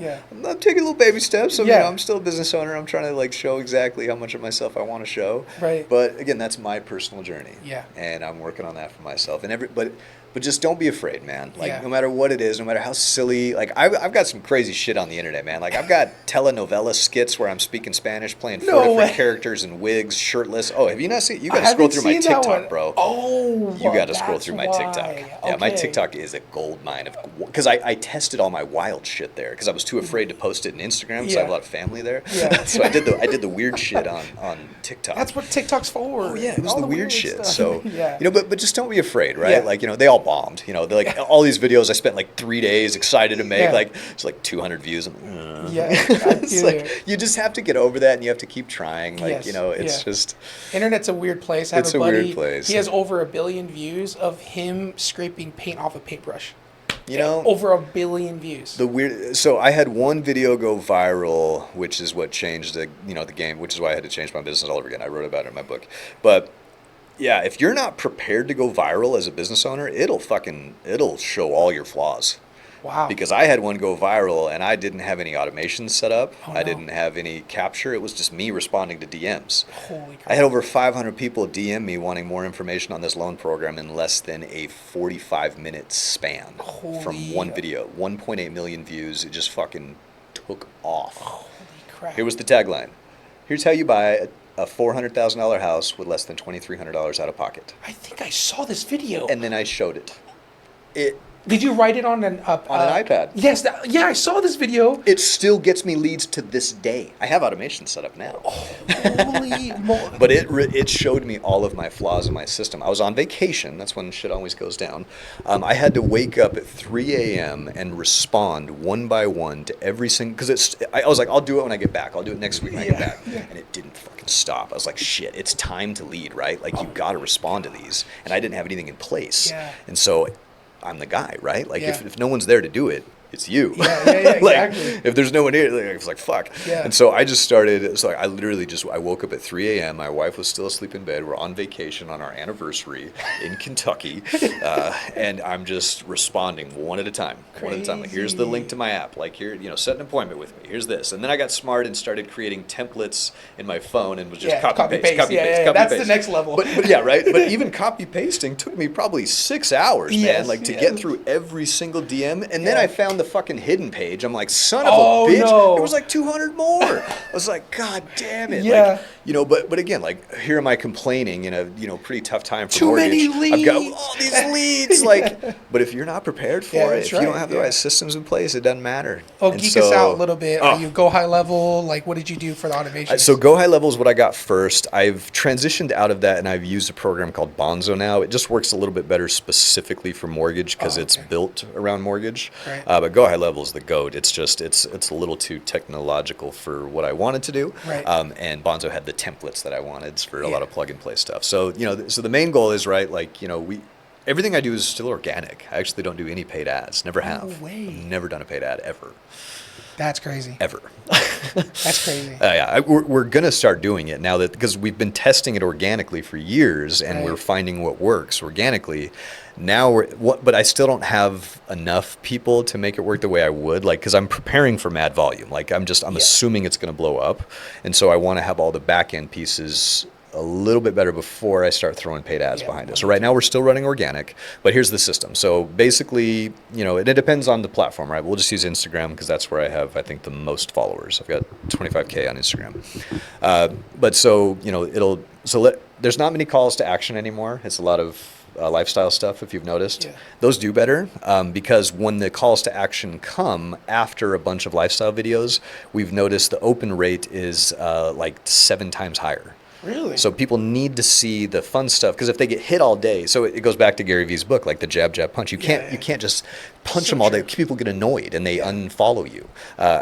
taking little baby steps. I'm still a business owner. I'm trying to show exactly how much of myself I want to show. Right. But again, that's my personal journey. Yeah. And I'm working on that for myself. But just don't be afraid, man. No matter what it is, no matter how silly. Like, I've got some crazy shit on the internet, man. Like, I've got telenovela skits where I'm speaking Spanish, playing four different characters in wigs, shirtless. Oh, have you not seen? You got to scroll through my TikTok, bro. Oh, you got to scroll through my TikTok. Yeah, my TikTok is a gold mine of, because I tested all my wild shit there because I was too afraid to post it in Instagram because I have a lot of family there. Yeah. So I did the weird shit on TikTok. That's what TikTok's for. Oh yeah, it was the weird shit. Stuff. So but just don't be afraid, right? Like, they all bombed. They're like, all these videos I spent 3 days excited to make, it's 200 views. It's like, you just have to get over that and you have to keep trying. It's just, internet's a weird place. I have a weird place. He has over 1 billion views of him scraping paint off a paintbrush. Over 1 billion views. So I had one video go viral, which is what changed the game, which is why I had to change my business all over again. I wrote about it in my book. But yeah, if you're not prepared to go viral as a business owner, it'll show all your flaws. Wow. Because I had one go viral and I didn't have any automation set up. Oh, no. I didn't have any capture. It was just me responding to DMs. Holy crap. I had over 500 people DM me wanting more information on this loan program in less than a 45-minute span. From one video. 1.8 million views. It just fucking took off. Holy crap. Here was the tagline. Here's how you buy a $400,000 house with less than $2,300 out of pocket. I think I saw this video. And then I showed it. Did you write it on an iPad? Yes. I saw this video. It still gets me leads to this day. I have automation set up now. Holy moly. But it showed me all of my flaws in my system. I was on vacation. That's when shit always goes down. I had to wake up at 3 a.m. and respond one by one to every single... Because I was like, I'll do it when I get back. I'll do it next week when I get back. Yeah. And it didn't fucking stop. I was like, shit, it's time to lead, right? Like, you got to respond to these. And I didn't have anything in place. Yeah. And so... I'm the guy, right? Like, if no one's there to do it, it's you. Yeah, exactly. If there's no one here, it's like, fuck. Yeah. And so I just started, I literally I woke up at 3 a.m. My wife was still asleep in bed. We're on vacation on our anniversary in Kentucky. And I'm just responding one at a time. Crazy. One at a time. Like, here's the link to my app. Like, here, set an appointment with me. Here's this. And then I got smart and started creating templates in my phone and was just copy paste. That's the next level. But yeah, right? But even copy pasting took me probably 6 hours, man. Like, to get through every single DM. And then I found on the fucking hidden page. I'm like, son of a Oh, bitch. no. It was like 200 more. I was like, God damn it. Yeah. Like, you know, but again, like, here am I complaining in a, you know, pretty tough time for Too mortgage. many leads. I've got all these leads. Like, but if you're not prepared for Yeah, it, that's if you don't right, have the yeah. right systems in place, it doesn't matter. Oh, And geek us out a little bit. Oh. You go high level. Like, what did you do for the automation? So Go High Level is what I got first. I've transitioned out of that, and I've used a program called Bonzo now. It just works a little bit better specifically for mortgage because it's built around mortgage. Right. But Go High Level is the GOAT. It's just it's a little too technological for what I wanted to do. Right. And Bonzo had the templates that I wanted for a lot of plug and play stuff. So you know, so the main goal is right. Like you know, everything I do is still organic. I actually don't do any paid ads. Never have. No way. I've never done a paid ad ever. That's crazy. Ever. That's crazy. Yeah, we're going to start doing it now that because we've been testing it organically for years and we're finding what works organically. Now but I still don't have enough people to make it work the way I would, like because I'm preparing for mad volume. Like I'm assuming it's going to blow up, and so I want to have all the back end pieces a little bit better before I start throwing paid ads behind it. So right now we're still running organic, but here's the system. So basically, you know, it depends on the platform, right? We'll just use Instagram because that's where I have, I think, the most followers. I've got 25K on Instagram. But so, you know, there's not many calls to action anymore. It's a lot of lifestyle stuff, if you've noticed. Yeah. Those do better because when the calls to action come after a bunch of lifestyle videos, we've noticed the open rate is like 7 times higher. Really? So people need to see the fun stuff because if they get hit all day, so it goes back to Gary Vee's book, like the jab, jab, punch. You can't just punch them all day. People get annoyed and they unfollow you.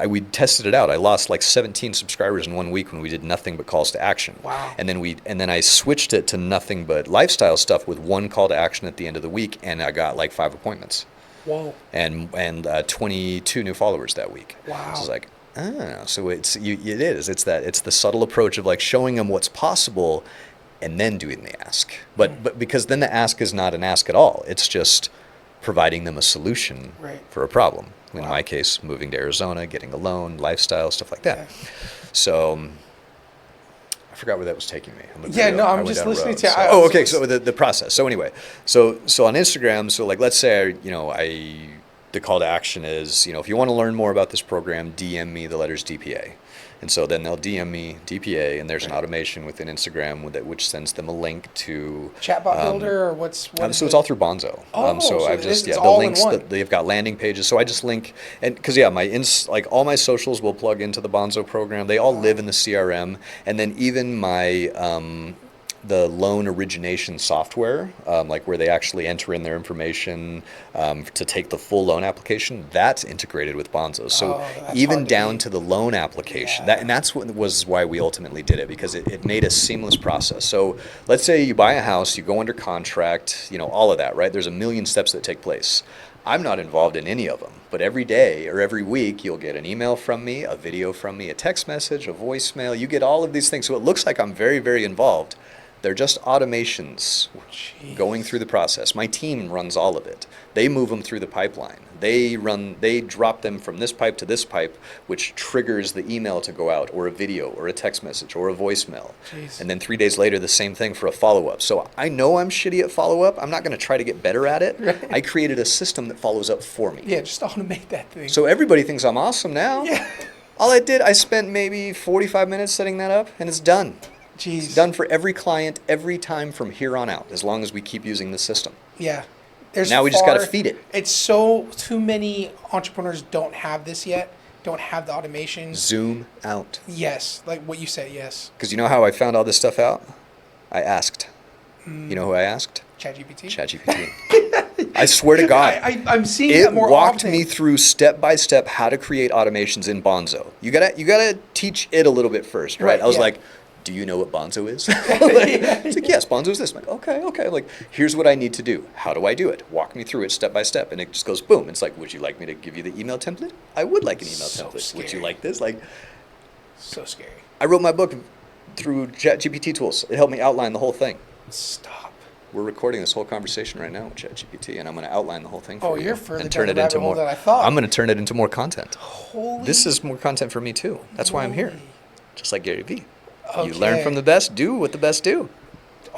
We tested it out. I lost like 17 subscribers in 1 week when we did nothing but calls to action. Wow. And then I switched it to nothing but lifestyle stuff with 1 call to action at the end of the week, and I got like 5 appointments. Whoa. And 22 new followers that week. Wow. So I was like, so it's the subtle approach of like showing them what's possible and then doing the ask. But because then the ask is not an ask at all. It's just providing them a solution for a problem. In my case, moving to Arizona, getting a loan, lifestyle, stuff like that. Yeah. So I forgot where that was taking me. I'm just listening to you. So the process. So anyway, so on Instagram, so like let's say the call to action is, if you want to learn more about this program, DM me the letters DPA. And so then they'll DM me DPA, and there's an automation within Instagram which sends them a link to chatbot builder, or what so it's all through Bonzo. So I've just it's the all links in one. that they've got landing pages. So I just link, and because like all my socials will plug into the Bonzo program. They all live in the CRM, and then even my the loan origination software, like where they actually enter in their information to take the full loan application, that's integrated with Bonzo. So even down to the loan application, that's what was why we ultimately did it, because it made a seamless process. So let's say you buy a house, you go under contract, all of that, right? There's a million steps that take place. I'm not involved in any of them, but every day or every week you'll get an email from me, a video from me, a text message, a voicemail. You get all of these things. So it looks like I'm very, very involved. They're just automations going through the process. My team runs all of it. They move them through the pipeline. They drop them from this pipe to this pipe, which triggers the email to go out, or a video, or a text message, or a voicemail. Jeez. And then 3 days later, the same thing for a follow-up. So I know I'm shitty at follow-up. I'm not going to try to get better at it. Right. I created a system that follows up for me. Yeah, just automate that thing. So everybody thinks I'm awesome now. Yeah. All I did, I spent maybe 45 minutes setting that up, and it's done. Jeez. It's done for every client, every time from here on out, as long as we keep using this system. Yeah. Now we just got to feed it. It's too many entrepreneurs don't have this yet, don't have the automation. Zoom out. Yes, like what you said, yes. Because you know how I found all this stuff out? I asked. You know who I asked? ChatGPT? ChatGPT. I swear to God. I'm seeing that more often. It walked me through step by step how to create automations in Bonzo. You gotta teach it a little bit first, right? I was like, do you know what Bonzo is? It's like, yes, Bonzo is this. I'm like, okay. Like, here's what I need to do. How do I do it? Walk me through it step by step. And it just goes, boom. It's like, would you like me to give you the email template? I would like an email template. Scary. Would you like this? Like, so scary. I wrote my book through ChatGPT tools. It helped me outline the whole thing. Stop. We're recording this whole conversation right now with ChatGPT, and I'm going to outline the whole thing for you. You're further and turn down it the into rabbit hole more. than I thought. I'm going to turn it into more content. Holy. This is more content for me too. That's why I'm here. Just like Gary Vee. Okay. You learn from the best, do what the best do.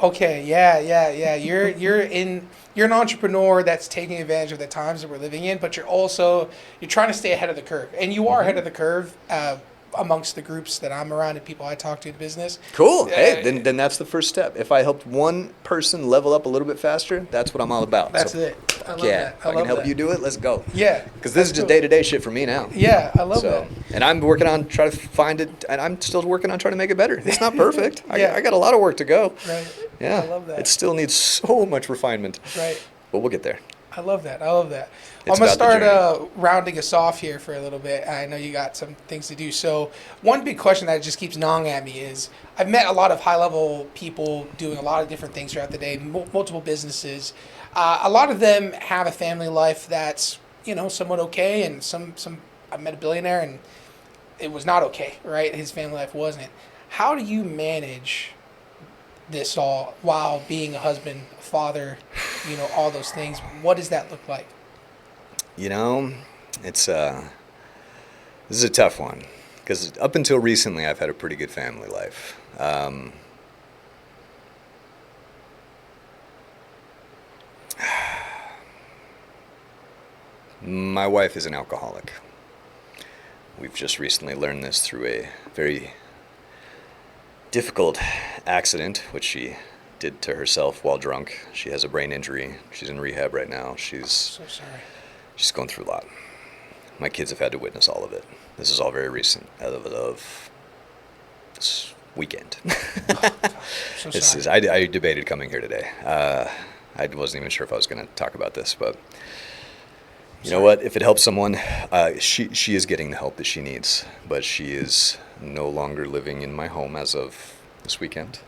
Okay, yeah. You're an entrepreneur that's taking advantage of the times that we're living in, but you're trying to stay ahead of the curve, and you are ahead of the curve amongst the groups that I'm around and people I talk to in business. Cool. Hey, then that's the first step. If I helped one person level up a little bit faster, that's what I'm all about. That's it. I love that. If I can help you do it, let's go. Yeah. Because this is just day-to-day shit for me now. Yeah, I love that. And I'm working on trying to find it, and I'm still working on trying to make it better. It's not perfect. I got a lot of work to go. Right. Yeah. I love that. It still needs so much refinement. Right. But we'll get there. I love that. I'm going It's to about the start rounding us off here for a little bit. I know you got some things to do. So one big question that just keeps gnawing at me is I've met a lot of high-level people doing a lot of different things throughout the day, multiple businesses. A lot of them have a family life that's, somewhat okay, and some I met a billionaire and it was not okay, right? His family life wasn't. How do you manage this all while being a husband, a father, all those things? What does that look like? It's this is a tough one because up until recently I've had a pretty good family life. My wife is an alcoholic. We've just recently learned this through a very difficult accident, which she did to herself while drunk. She has a brain injury. She's in rehab right now. She's So sorry. She's going through a lot. My kids have had to witness all of it. This is all very recent, out of this weekend. So sorry. I debated coming here today. I wasn't even sure if I was going to talk about this, but you know what? If it helps someone, she is getting the help that she needs, but she is no longer living in my home as of this weekend.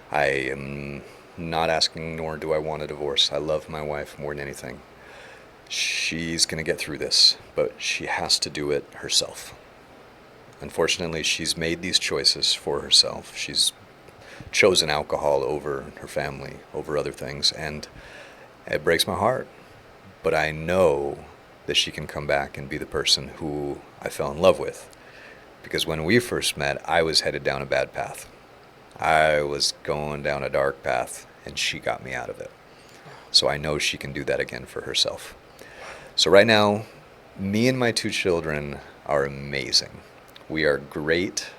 I am not asking, nor do I want a divorce. I love my wife more than anything. She's going to get through this, but she has to do it herself. Unfortunately, she's made these choices for herself. She's chosen alcohol over her family, over other things, and it breaks my heart. But I know that she can come back and be the person who I fell in love with. Because when we first met, I was headed down a bad path. I was going down a dark path, and she got me out of it. So I know she can do that again for herself. So right now, me and my 2 children are amazing. We are great,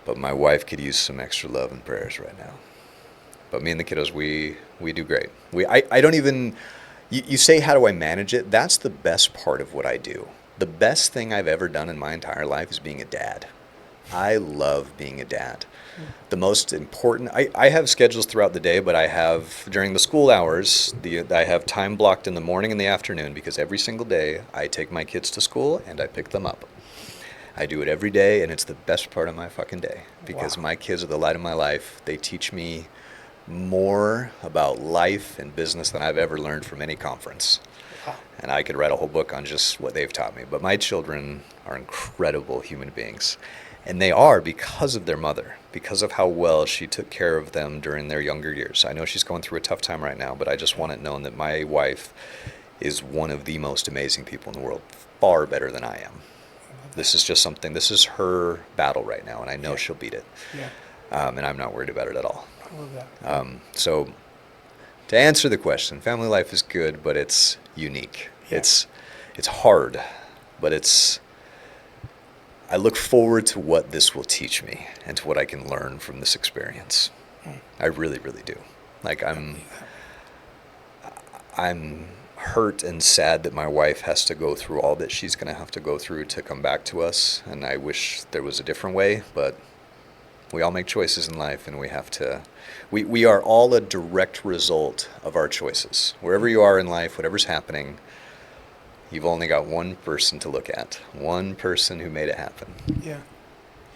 but my wife could use some extra love and prayers right now. But me and the kiddos, we do great. I don't even, you say, how do I manage it? That's the best part of what I do. The best thing I've ever done in my entire life is being a dad. I love being a dad. The most important, I have schedules throughout the day, but I have, during the school hours, I have time blocked in the morning and the afternoon, because every single day I take my kids to school and I pick them up. I do it every day, and it's the best part of my fucking day, because my kids are the light of my life. They teach me more about life and business than I've ever learned from any conference. And I could write a whole book on just what they've taught me. But my children are incredible human beings. And they are because of their mother, because of how well she took care of them during their younger years. I know she's going through a tough time right now, but I just want it known that my wife is one of the most amazing people in the world, far better than I am. This is just something, this is her battle right now, and I know she'll beat it. Yeah. And I'm not worried about it at all. I love that. So to answer the question, family life is good, but it's unique. Yeah. It's hard, but I look forward to what this will teach me and to what I can learn from this experience. I really, really do. Like, I'm hurt and sad that my wife has to go through all that she's going to have to go through to come back to us. And I wish there was a different way, but we all make choices in life, and we have to, we are all a direct result of our choices. Wherever you are in life, whatever's happening, you've only got one person to look at, one person who made it happen. Yeah.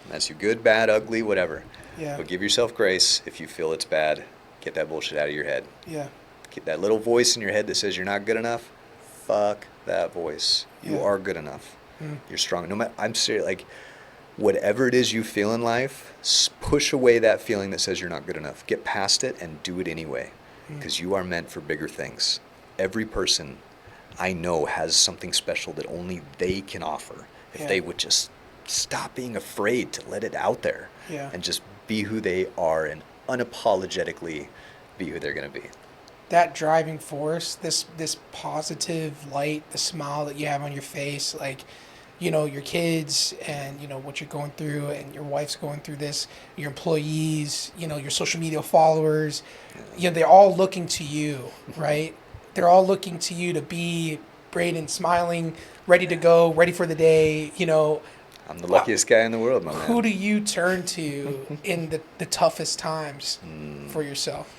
That's you, good, bad, ugly, whatever. Yeah. But give yourself grace. If you feel it's bad, get that bullshit out of your head. Yeah. Get that little voice in your head that says you're not good enough. Fuck that voice. You Yeah. are good enough. You're strong. No matter, I'm serious. Like, whatever it is you feel in life, push away that feeling that says you're not good enough. Get past it and do it anyway, because you are meant for bigger things. Every person I know has something special that only they can offer. If they would just stop being afraid to let it out there, Yeah. and just be who they are and unapologetically be who they're going to be. That driving force, this positive light, the smile that you have on your face, like, you know, your kids and, you know, what you're going through, and your wife's going through this, your employees, you know, your social media followers, you know, they're all looking to you, right? They're all looking to you to be Braden, smiling, ready to go, ready for the day, you know. I'm the luckiest guy in the world, my man. Who do you turn to in the toughest times for yourself?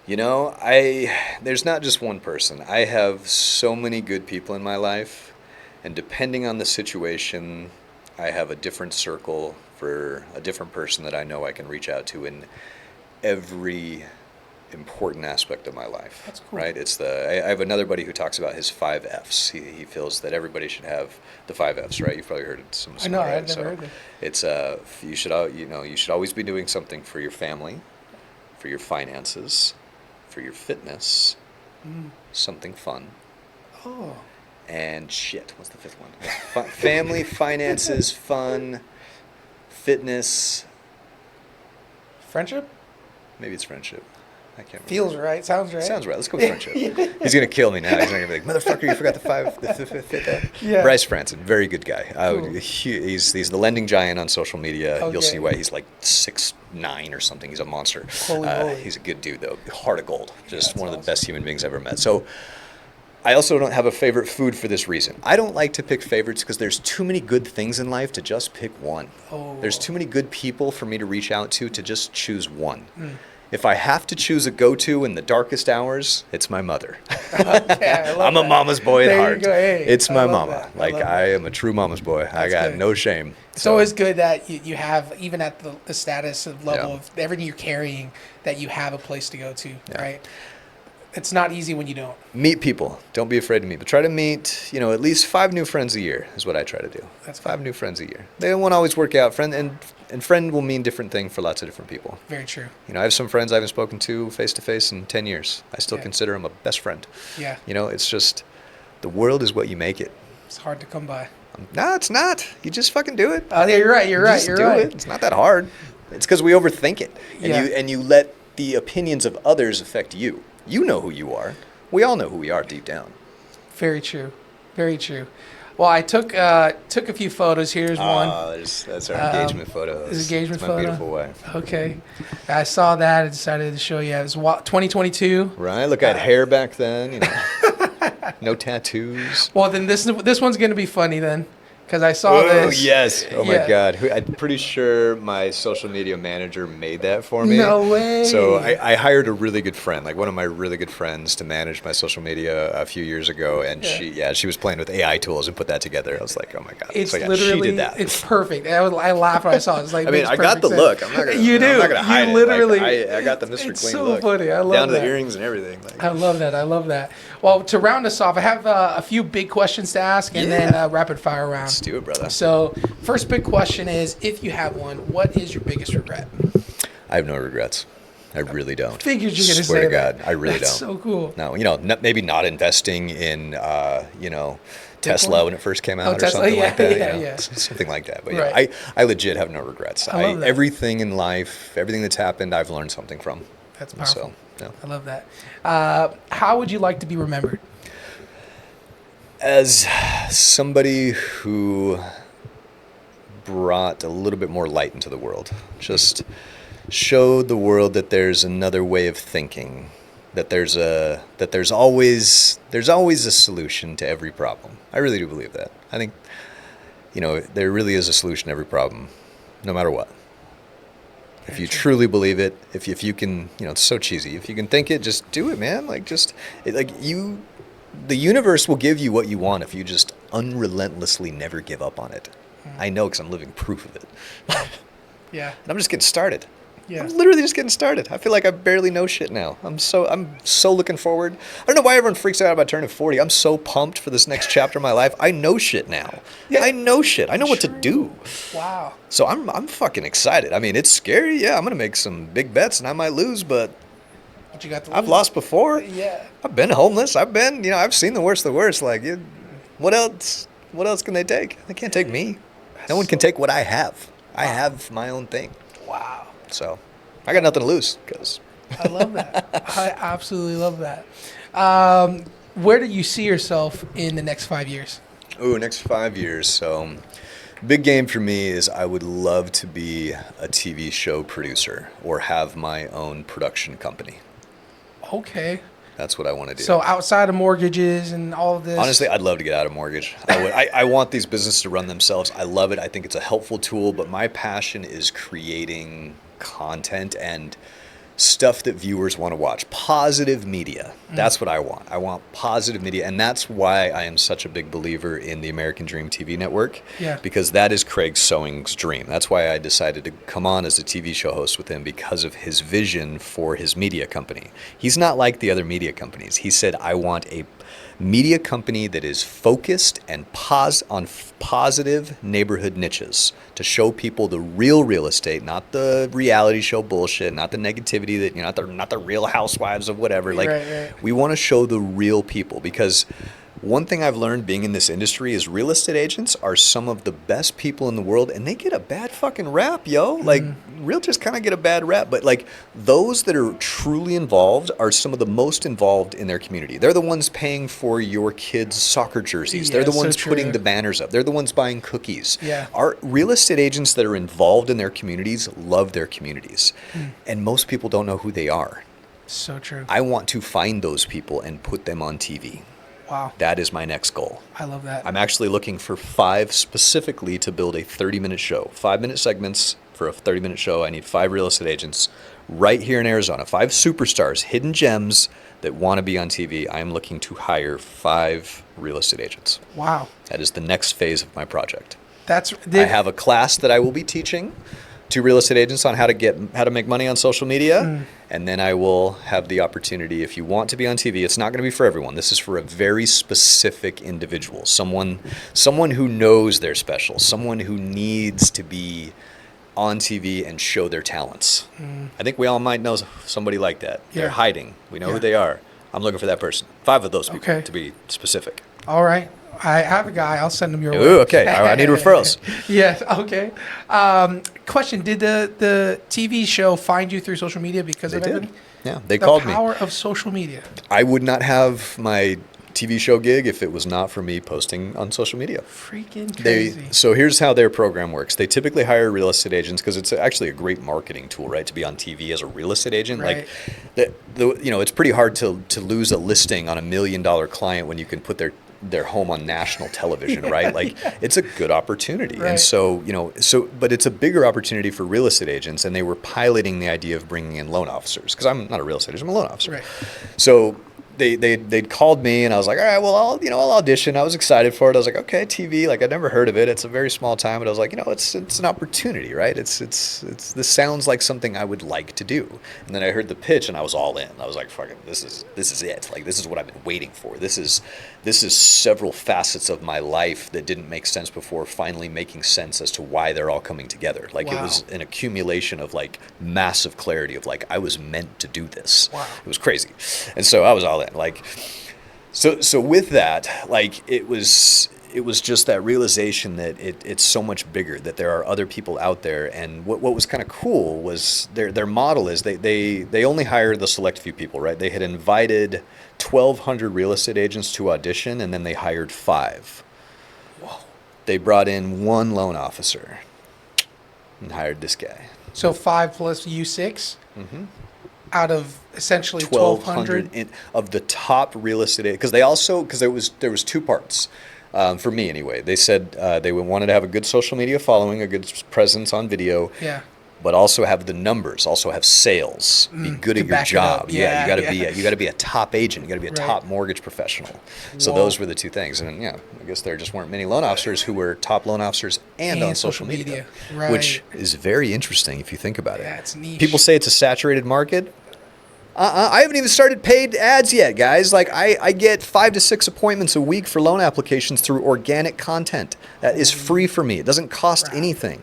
You know, there's not just one person. I have so many good people in my life, and depending on the situation, I have a different circle for a different person that I know I can reach out to in every important aspect of my life. That's cool. Right? I have another buddy who talks about his 5 Fs. He feels that everybody should have the 5 Fs, right? You've probably heard it. I know, I've never heard it. It's you should always be doing something for your family, for your finances, for your fitness, something fun. Oh. And shit, what's the 5th one? Family, finances, fun, fitness. Friendship? Maybe it's friendship. I can't remember. Feels right. Sounds right. Sounds right. Let's go with friendship. He's going to kill me now. He's not going to be like, motherfucker, you forgot the 5th. Yeah. Bryce Franson, very good guy. Cool. He's the lending giant on social media. Okay. You'll see why he's like 6'9" or something. He's a monster. Holy moly. He's a good dude, though. Heart of gold. Just That's one of the awesome. best human beings I've ever met. So I also don't have a favorite food for this reason. I don't like to pick favorites because there's too many good things in life to just pick one. Oh. There's too many good people for me to reach out to just choose one. If I have to choose a go-to in the darkest hours, it's my mother. Okay, I'm a mama's boy at There you heart. go. Hey, it's my I love mama. that. Like, I am a true mama's boy. I That's got good. no shame. It's always good that you have, even at the status of level Yeah. of everything you're carrying, that you have a place to go to, Yeah. right? It's not easy when you don't. Meet people. Don't be afraid to meet. But try to meet, at least 5 new friends a year is what I try to do. That's 5 cool. new friends a year. They won't always work out. And friend will mean different thing for lots of different people. Very true. I have some friends I haven't spoken to face-to-face in 10 years. I still Yeah. consider them a best friend. Yeah. It's just, the world is what you make it. It's hard to come by. No, it's not. You just fucking do it. Oh, yeah, you're right. You're right. Just You're do right. it. It's not that hard. It's because we overthink it. And Yeah. you let the opinions of others affect you. You know who you are. We all know who we are deep down. Very true. Very true. Well, I took a few photos. Here's one. That's our engagement photo. This is engagement my photo. beautiful wife. Okay. I saw that. I decided to show you. It was 2022. Right? Look, I had hair back then. No tattoos. Well, then this one's going to be funny then, because I saw Oh, this. yes. Oh, my Yeah. God. I'm pretty sure my social media manager made that for me. No way. So I hired a really good friend, like one of my really good friends, to manage my social media a few years ago. And she was playing with AI tools and put that together. I was like, oh, my God. It's So, yeah, literally, she did that. it's perfect. I laughed when I saw it. It's like, I mean, makes I got perfect the sense. look. I'm not gonna. You do. I'm not gonna hide You it. literally. Like, I got the Mr. It's Clean so look. funny. I love down to that. the earrings and everything. Like, I love that. I love that. Well, to round us off, I have a few big questions to ask and then a rapid fire round. let's do it, brother. So, first big question is, if you have one, what is your biggest regret? I have no regrets. I really don't. Figured you're gonna Swear say to God, that. I really That's don't. so cool. No, maybe not investing in, Tesla when it first came out or Tesla, something yeah, like that. yeah. Something like that. But Right. I legit have no regrets. I love that. Everything in life, everything that's happened, I've learned something from. That's And powerful. So, yeah. I love that. How would you like to be remembered? As somebody who brought a little bit more light into the world, just showed the world that there's another way of thinking, that there's always a solution to every problem. I really do believe that. I think there really is a solution to every problem, no matter what. If you truly believe it, if you can, it's so cheesy. If you can think it, just do it, man. The universe will give you what you want if you just unrelentlessly never give up on it. I know because I'm living proof of it. Yeah. And I'm just getting started. Yeah. I'm literally just getting started. I feel like I barely know shit now. I'm so looking forward. I don't know why everyone freaks out about turning 40. I'm so pumped for this next chapter of my life. I know shit now. Yeah. I know shit. I know what to do. Wow. So I'm fucking excited. I mean, it's scary. Yeah, I'm gonna make some big bets and I might lose, but But you got to I've lost before. Yeah. I've been homeless. I've seen the worst of the worst. Like, what else? What else can they take? They can't take me. No one can take what I have. I have my own thing. Wow. So, I got nothing to lose because. I love that. I absolutely love that. Where do you see yourself in the next 5 years? Oh, next 5 years. So, big game for me is I would love to be a TV show producer or have my own production company. Okay. That's what I want to do. So outside of mortgages and all of this? Honestly, I'd love to get out of mortgage. I want these businesses to run themselves. I love it. I think it's a helpful tool, but my passion is creating content and stuff that viewers want to watch. Positive media. That's what I want. I want positive media. And that's why I am such a big believer in the American Dream TV network. Yeah. Because that is Craig Sewing's dream. That's why I decided to come on as a TV show host with him, because of his vision for his media company. He's not like the other media companies. He said, I want a media company that is focused and on positive neighborhood niches to show people the real estate, not the reality show bullshit, not the negativity that, you know, not the Real Housewives of whatever. Like, right. We want to show the real people, because one thing I've learned being in this industry is real estate agents are some of the best people in the world, and they get a bad fucking rap, yo. Like, realtors kind of get a bad rap, but like those that are truly involved are some of the most involved in their community. They're the ones paying for your kids' soccer jerseys. Yeah, they're the ones so putting true. the banners up. They're the ones buying cookies. Yeah. Our real estate agents that are involved in their communities love their communities, and most people don't know who they are. So true. I want to find those people and put them on TV. Wow. That is my next goal. I love that. I'm actually looking for 5 specifically to build a 30-minute show. 5-minute segments for a 30-minute show. I need 5 real estate agents right here in Arizona. 5 superstars, hidden gems that want to be on TV. I'm looking to hire 5 real estate agents. Wow. That is the next phase of my project. I I have a class that I will be teaching to real estate agents on how to make money on social media, and then I will have the opportunity, if you want to be on TV, it's not going to be for everyone. This is for a very specific individual, someone who knows they're special, someone who needs to be on TV and show their talents. I think we all might know somebody like that. Yeah. They're hiding. We know Yeah. who they are. I'm looking for that person. 5 of those people, Okay. to be specific. All right. I have a guy. I'll send him your way. Ooh, okay. I need referrals. Yes. Okay. Question: Did the TV show find you through social media because They of did. everything? Yeah, they called The me. power of social media. I would not have my TV show gig if it was not for me posting on social media. Freaking crazy. So here's how their program works. They typically hire real estate agents because it's actually a great marketing tool, right? To be on TV as a real estate agent. Right. Like, it's pretty hard to lose a listing on $1 million client when you can put their home on national television, right? Like, it's a good opportunity. Right. And so, but it's a bigger opportunity for real estate agents, and they were piloting the idea of bringing in loan officers, because I'm not a real estate agent, I'm a loan officer. Right. So they'd called me, and I was like, all right, well, I'll audition. I was excited for it. I was like, okay, TV, like, I'd never heard of it. It's a very small time, but I was like, it's an opportunity, right? This sounds like something I would like to do. And then I heard the pitch, and I was all in. I was like, fucking, this is it. Like, this is what I've been waiting for. This is several facets of my life that didn't make sense before finally making sense as to why they're all coming together. Like, Wow. It was an accumulation of like massive clarity of like, I was meant to do this. Wow. It was crazy. And so I was all in. Like, so with that, like, it was just that realization that it's so much bigger, that there are other people out there. And what was kind of cool was their model is they only hire the select few people, right? They had invited 1,200 real estate agents to audition, and then they hired 5. Whoa. They brought in 1 loan officer and hired this guy. So 5 plus you 6 out of essentially 1,200. Of the top real estate, because there was 2 parts. For me anyway, they said they wanted to have a good social media following, a good presence on video, Yeah. but also have the numbers, also have sales, be good to at your back it up. job. Yeah, you got to be a top agent, you got to be a Right. top mortgage professional. So Whoa. those were the 2 things, and I guess there just weren't many loan officers who were top loan officers and on social media, Right. which is very interesting if you think about Yeah, it. it's niche. People say it's a saturated market. I haven't even started paid ads yet, guys. Like, I get 5 to 6 appointments a week for loan applications through organic content. That is free for me. It doesn't cost Wow. anything.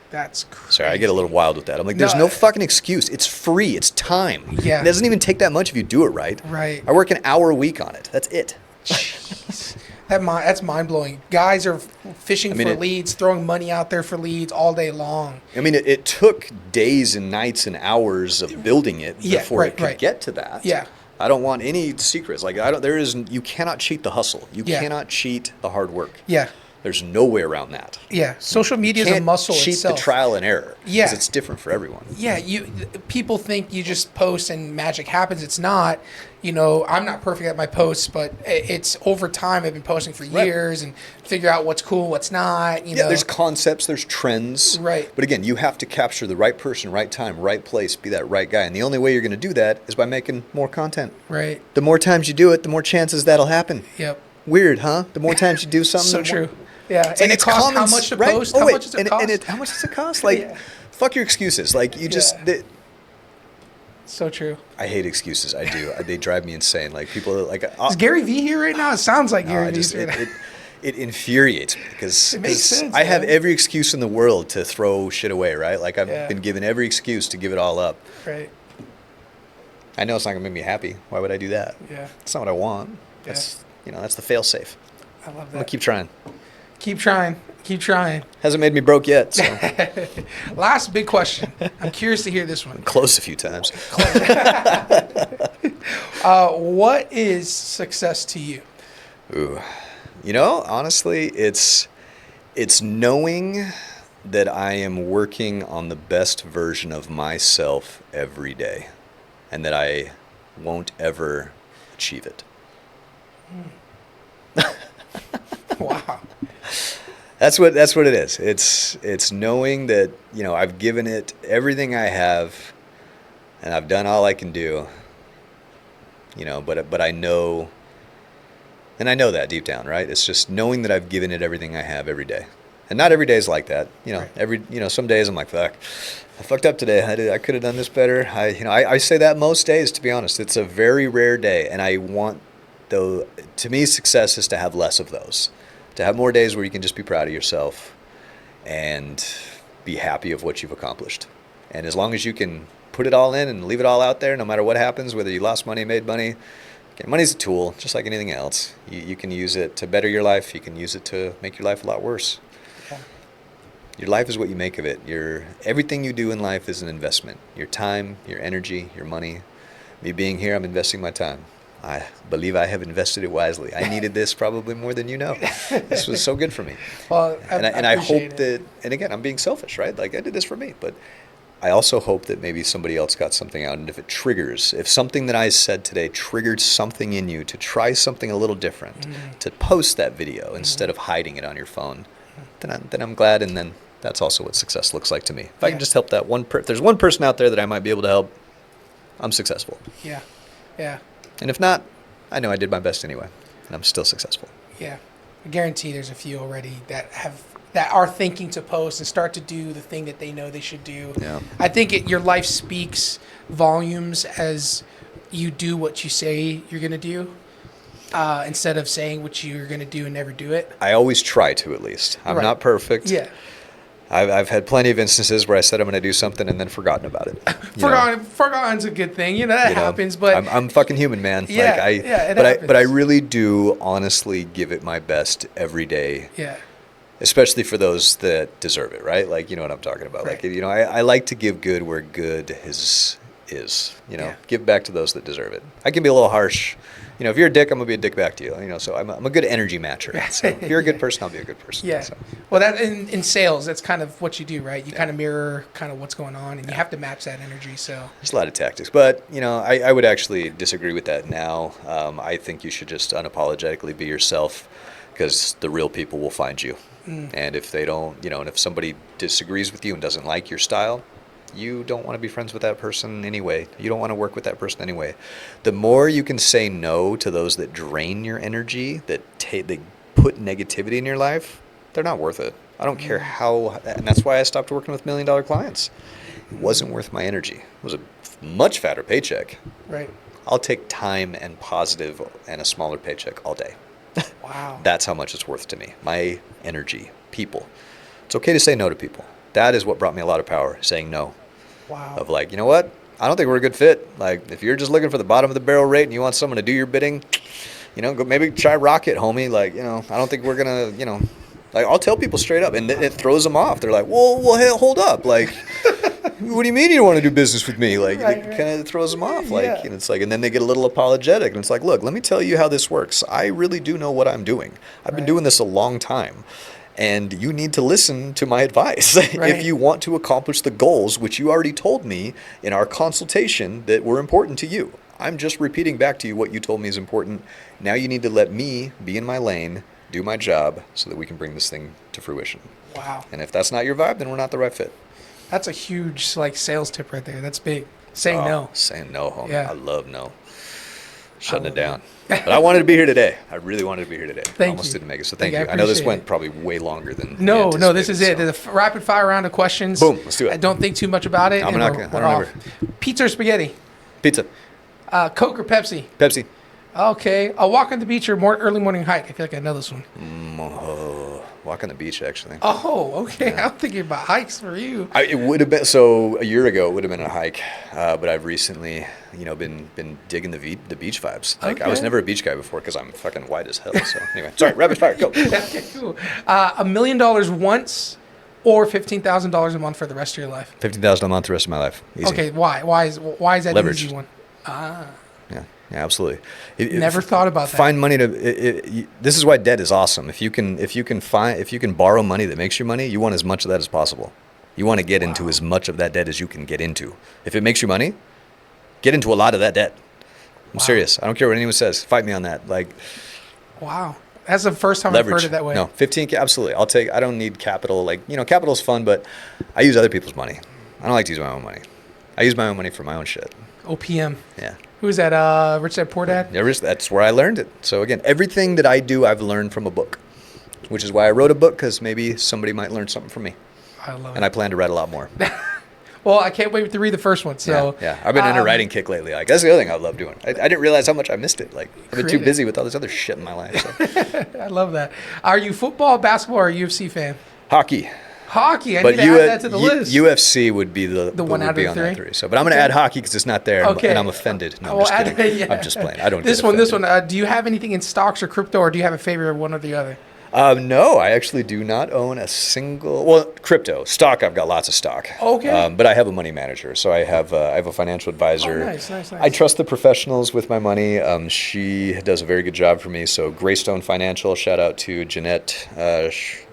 That's crazy. Sorry, I get a little wild with that. I'm like, there's no fucking excuse. It's free. It's time. Yeah. It doesn't even take that much if you do it right. Right. I work an hour a week on it. That's it. Jeez. That's mind blowing. Guys are fishing for leads, throwing money out there for leads all day long. I mean, it took days and nights and hours of building it before it could get to that. Yeah. I don't want any secrets. Like you cannot cheat the hustle. You cannot cheat the hard work. Yeah. There's no way around that. Yeah, social media is a muscle cheat itself. The trial and error. Yeah, because it's different for everyone. Yeah, people think you just post and magic happens. It's not. You know, I'm not perfect at my posts, but it's over time. I've been posting for years and figure out what's cool, what's not. You know, there's concepts, there's trends. Right. But again, you have to capture the right person, right time, right place, be that right guy. And the only way you're going to do that is by making more content. Right. The more times you do it, the more chances that'll happen. Yep. Weird, huh? The more times you do something. So true. Yeah, and it costs how much to post? How much does it cost? How much does it cost? Like, fuck your excuses. Like, you just... So true. I hate excuses. I do. They drive me insane. Like, people are like... Is Gary Vee here right now? It sounds like Gary Vee right now. It infuriates me because it makes sense, I have every excuse in the world to throw shit away, right? Like, I've been given every excuse to give it all up. Right. I know it's not going to make me happy. Why would I do that? Yeah. It's not what I want. That's, that's the fail-safe. I love that. I'm going to keep trying. Keep trying. Keep trying. Hasn't made me broke yet. So. Last big question. I'm curious to hear this one. Close a few times. What is success to you? Ooh. You know, honestly, it's knowing that I am working on the best version of myself every day and that I won't ever achieve it. Wow. That's what it is. It's knowing that, I've given it everything I have and I've done all I can do. But I know, and I know that deep down, right? It's just knowing that I've given it everything I have every day. And not every day is like that. Right. Some days I'm like, fuck, I fucked up today. I could have done this better. I say that most days, to be honest. It's a very rare day, and I want, though, to me, success is to have less of those. To have more days where you can just be proud of yourself and be happy of what you've accomplished. And as long as you can put it all in and leave it all out there, no matter what happens, whether you lost money, made money, money's a tool, just like anything else. You can use it to better your life. You can use it to make your life a lot worse. Yeah. Your life is what you make of it. Everything you do in life is an investment. Your time, your energy, your money. Me being here, I'm investing my time. I believe I have invested it wisely. I needed this probably more than you know. This was so good for me. Well, I hope that, and again, I'm being selfish, right? Like, I did this for me, but I also hope that maybe somebody else got something out. And if something that I said today triggered something in you to try something a little different, to post that video instead of hiding it on your phone, then I'm glad. And then that's also what success looks like to me. If I can just help that one if there's one person out there that I might be able to help, I'm successful. Yeah. Yeah. And if not, I know I did my best anyway, and I'm still successful. Yeah. I guarantee there's a few already that are thinking to post and start to do the thing that they know they should do. Yeah. I think your life speaks volumes as you do what you say you're going to do instead of saying what you're going to do and never do it. I always try to, at least. I'm not perfect. Yeah. I've had plenty of instances where I said I'm going to do something and then forgotten about it. Forgotten's a good thing. That happens. But I'm fucking human, man. Yeah, it happens. But I really do honestly give it my best every day. Yeah. Especially for those that deserve it, right? Like, you know what I'm talking about. Right. Like, I like to give good where good is. Give back to those that deserve it. I can be a little harsh. If you're a dick, I'm going to be a dick back to you. So I'm a good energy matcher. So if you're a good person, I'll be a good person. Yeah. So. Well, that in sales, that's kind of what you do, right? You kind of mirror kind of what's going on, and you have to match that energy. So there's a lot of tactics, but I would actually disagree with that now. I think you should just unapologetically be yourself, because the real people will find you. And if they don't, and if somebody disagrees with you and doesn't like your style, you don't want to be friends with that person anyway. You don't want to work with that person anyway. The more you can say no to those that drain your energy, that put negativity in your life, they're not worth it. I don't care how, and that's why I stopped working with $1 million clients. It wasn't worth my energy. It was a much fatter paycheck. Right. I'll take time and positive and a smaller paycheck all day. Wow. That's how much it's worth to me. My energy, people. It's okay to say no to people. That is what brought me a lot of power, saying no. Wow. Of like, you know what? I don't think we're a good fit. Like, if you're just looking for the bottom of the barrel rate and you want someone to do your bidding, go maybe try rocket, homie. Like, I don't think we're gonna, like I'll tell people straight up, and it throws them off. They're like, well, hey, hold up, like, what do you mean you don't want to do business with me? Like, it kind of throws them off. Like, and it's like, and then they get a little apologetic, and it's like, look, let me tell you how this works. I really do know what I'm doing. I've been doing this a long time. And you need to listen to my advice if you want to accomplish the goals, which you already told me in our consultation that were important to you. I'm just repeating back to you what you told me is important. Now you need to let me be in my lane, do my job, so that we can bring this thing to fruition. Wow. And if that's not your vibe, then we're not the right fit. That's a huge sales tip right there. That's big. Saying no. Saying no, homie. Yeah. I love no. Shutting it down. But I wanted to be here today. I really wanted to be here today. I almost didn't make it, so thank you. I know this went probably way longer than No, this is it. The rapid fire round of questions. Boom, let's do it. I don't think too much about it. I don't ever. Pizza or spaghetti? Pizza. Coke or Pepsi? Pepsi. Okay. A walk on the beach or early morning hike? I feel like I know this one. Walk on the beach, actually. Oh, okay. Yeah. I'm thinking about hikes for you. It would have been, so a year ago, it would have been a hike. But I've recently, been digging the beach vibes. Like, I was never a beach guy before because I'm fucking white as hell. So anyway, sorry, rapid fire, go. Okay, cool. $1 million once or $15,000 a month for the rest of your life? $15,000 a month the rest of my life. Easy. Okay, why? Why is that an easy one? Yeah, absolutely. Never thought about that. Find money to. This is why debt is awesome. If you can borrow money that makes you money, you want as much of that as possible. You want to get into as much of that debt as you can get into. If it makes you money, get into a lot of that debt. I'm serious. I don't care what anyone says. Fight me on that. Like, wow, that's the first time leverage. I've heard it that way. No, 15. Absolutely. I don't need capital. Like, capital's fun, but I use other people's money. I don't like to use my own money. I use my own money for my own shit. OPM. Yeah. Who's that? Rich Dad Poor Dad? Yeah, that's where I learned it. So again, everything that I do, I've learned from a book, which is why I wrote a book, because maybe somebody might learn something from me. I love it. And I plan to write a lot more. Well, I can't wait to read the first one. So yeah. I've been in a writing kick lately. Like, that's the other thing I love doing. I didn't realize how much I missed it. Like, I've been too busy with all this other shit in my life. So. I love that. Are you football, basketball, or a UFC fan? Hockey. Hockey. I need to add that to the list. UFC would be the one out of the three. So, but I'm going to add hockey because it's not there, and I'm offended. No, I'm just kidding. I'm just playing. I don't. This one. Do you have anything in stocks or crypto, or do you have a favorite of one or the other? No, I actually do not own a single. Well, crypto stock. I've got lots of stock. Okay. But I have a money manager, so I have a financial advisor. Oh, nice. I trust the professionals with my money. She does a very good job for me. So Greystone Financial. Shout out to Jeanette.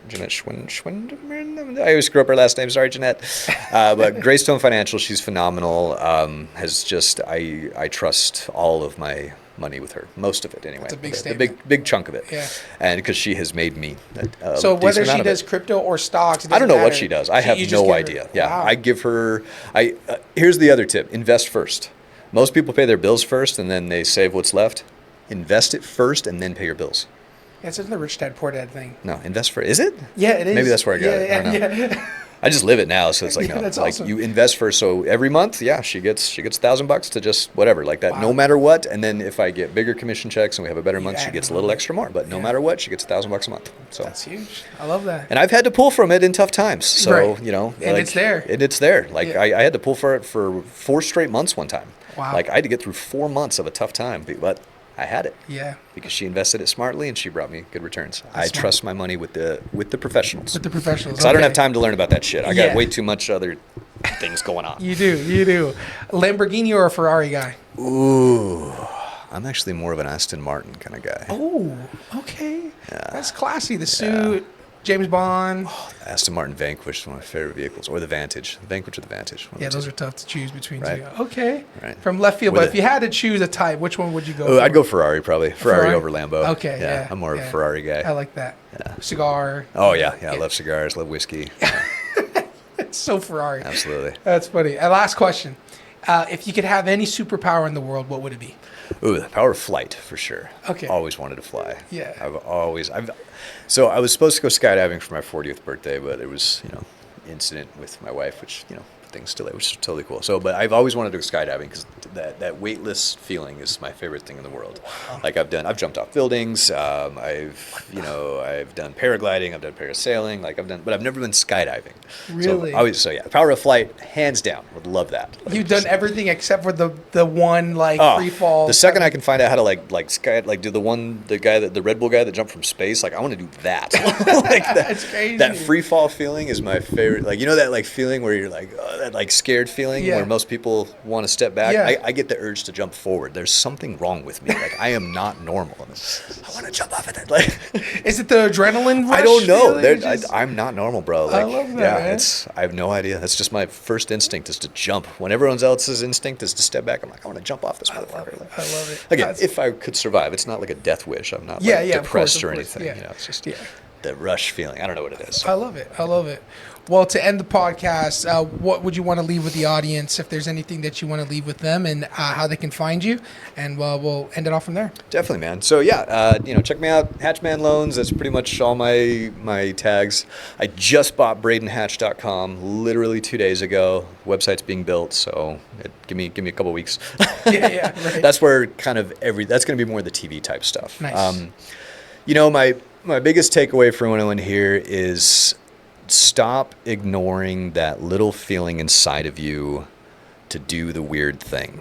Jeanette Schwindeman. I always screw up her last name. Sorry, Jeanette. But Greystone Financial, she's phenomenal. I trust all of my money with her, most of it anyway. That's a big statement. Big chunk of it. Yeah. And because she has made me. So whether she does crypto or stocks, I don't know what she does. I have no idea. Yeah, wow. I give her. Here's the other tip: invest first. Most people pay their bills first, and then they save what's left. Invest it first, and then pay your bills. Yeah, it's the Rich Dad Poor Dad thing. No, invest first. Is it? Yeah, it is. Maybe that's where I got it. I don't know. Yeah. I just live it now, so it's like no, that's like awesome. You invest first. So every month, she gets $1,000 to just whatever, like that, no matter what. And then if I get bigger commission checks and we have a better month, she gets a little extra more. But no matter what, she gets $1,000 a month. So that's huge. I love that. And I've had to pull from it in tough times. So and it's there. And it's there. Like I had to pull for it for 4 straight months one time. Wow. Like I had to get through 4 months of a tough time, but I had it. Yeah. Because she invested it smartly and she brought me good returns. I trust my money with the professionals. With the professionals. Because I don't have time to learn about that shit. I got way too much other things going on. You do. Lamborghini or a Ferrari guy? Ooh. I'm actually more of an Aston Martin kind of guy. Oh, okay. Yeah. That's classy. The suit, James Bond. Oh, Aston Martin Vanquish is one of my favorite vehicles. Or the Vantage. The Vanquish or the Vantage. Yeah, those are tough to choose between two. Okay. Right. From left field, but if you had to choose a type, which one would you go for? I'd go Ferrari probably. Ferrari over Lambo. Okay, yeah. I'm more of a Ferrari guy. I like that. Yeah. Cigar. Oh, yeah. I love cigars. Love whiskey. It's so Ferrari. Absolutely. That's funny. Last question. If you could have any superpower in the world, what would it be? Ooh, the power of flight, for sure. Okay. Always wanted to fly. Yeah. So I was supposed to go skydiving for my 40th birthday, but it was, incident with my wife, which, things to, which is totally cool. So, but I've always wanted to go skydiving because that weightless feeling is my favorite thing in the world. Wow. Like I've jumped off buildings. I've done paragliding. I've done parasailing. But I've never been skydiving. Really? Power of flight, hands down. Would love that. You've done everything except for the one free fall. The second I can find out how to do the Red Bull guy that jumped from space, I want to do that. That's crazy. That free fall feeling is my favorite. That feeling where you're that scared feeling where most people want to step back. Yeah. I get the urge to jump forward. There's something wrong with me. I am not normal. I want to jump off of it. Is it the adrenaline rush? I don't know. I'm not normal, bro. I love that. Man. I have no idea. That's just my first instinct is to jump. When everyone else's instinct is to step back, I'm like, I want to jump off this motherfucker. I love it. Again, if I could survive, it's not like a death wish. I'm not depressed or anything. Yeah. It's just the rush feeling. I don't know what it is. I love it. Well, to end the podcast, what would you want to leave with the audience if there's anything that you want to leave with them and how they can find you? And we'll end it off from there. Definitely, man. So check me out, Hatchman Loans. That's pretty much all my tags. I just bought BradenHatch.com literally 2 days ago. Website's being built, so give me a couple weeks. Right. That's where that's going to be more the TV type stuff. Nice. My biggest takeaway for anyone here is stop ignoring that little feeling inside of you to do the weird thing.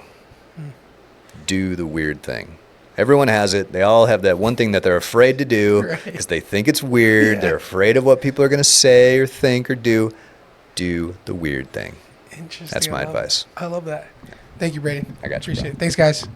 Do the weird thing. Everyone has it. They all have that one thing that they're afraid to do because they think it's weird. Yeah. They're afraid of what people are going to say or think or do. Do the weird thing. Interesting. That's my advice. I love that. Thank you, Braden. I got you. Appreciate it. Thanks, guys.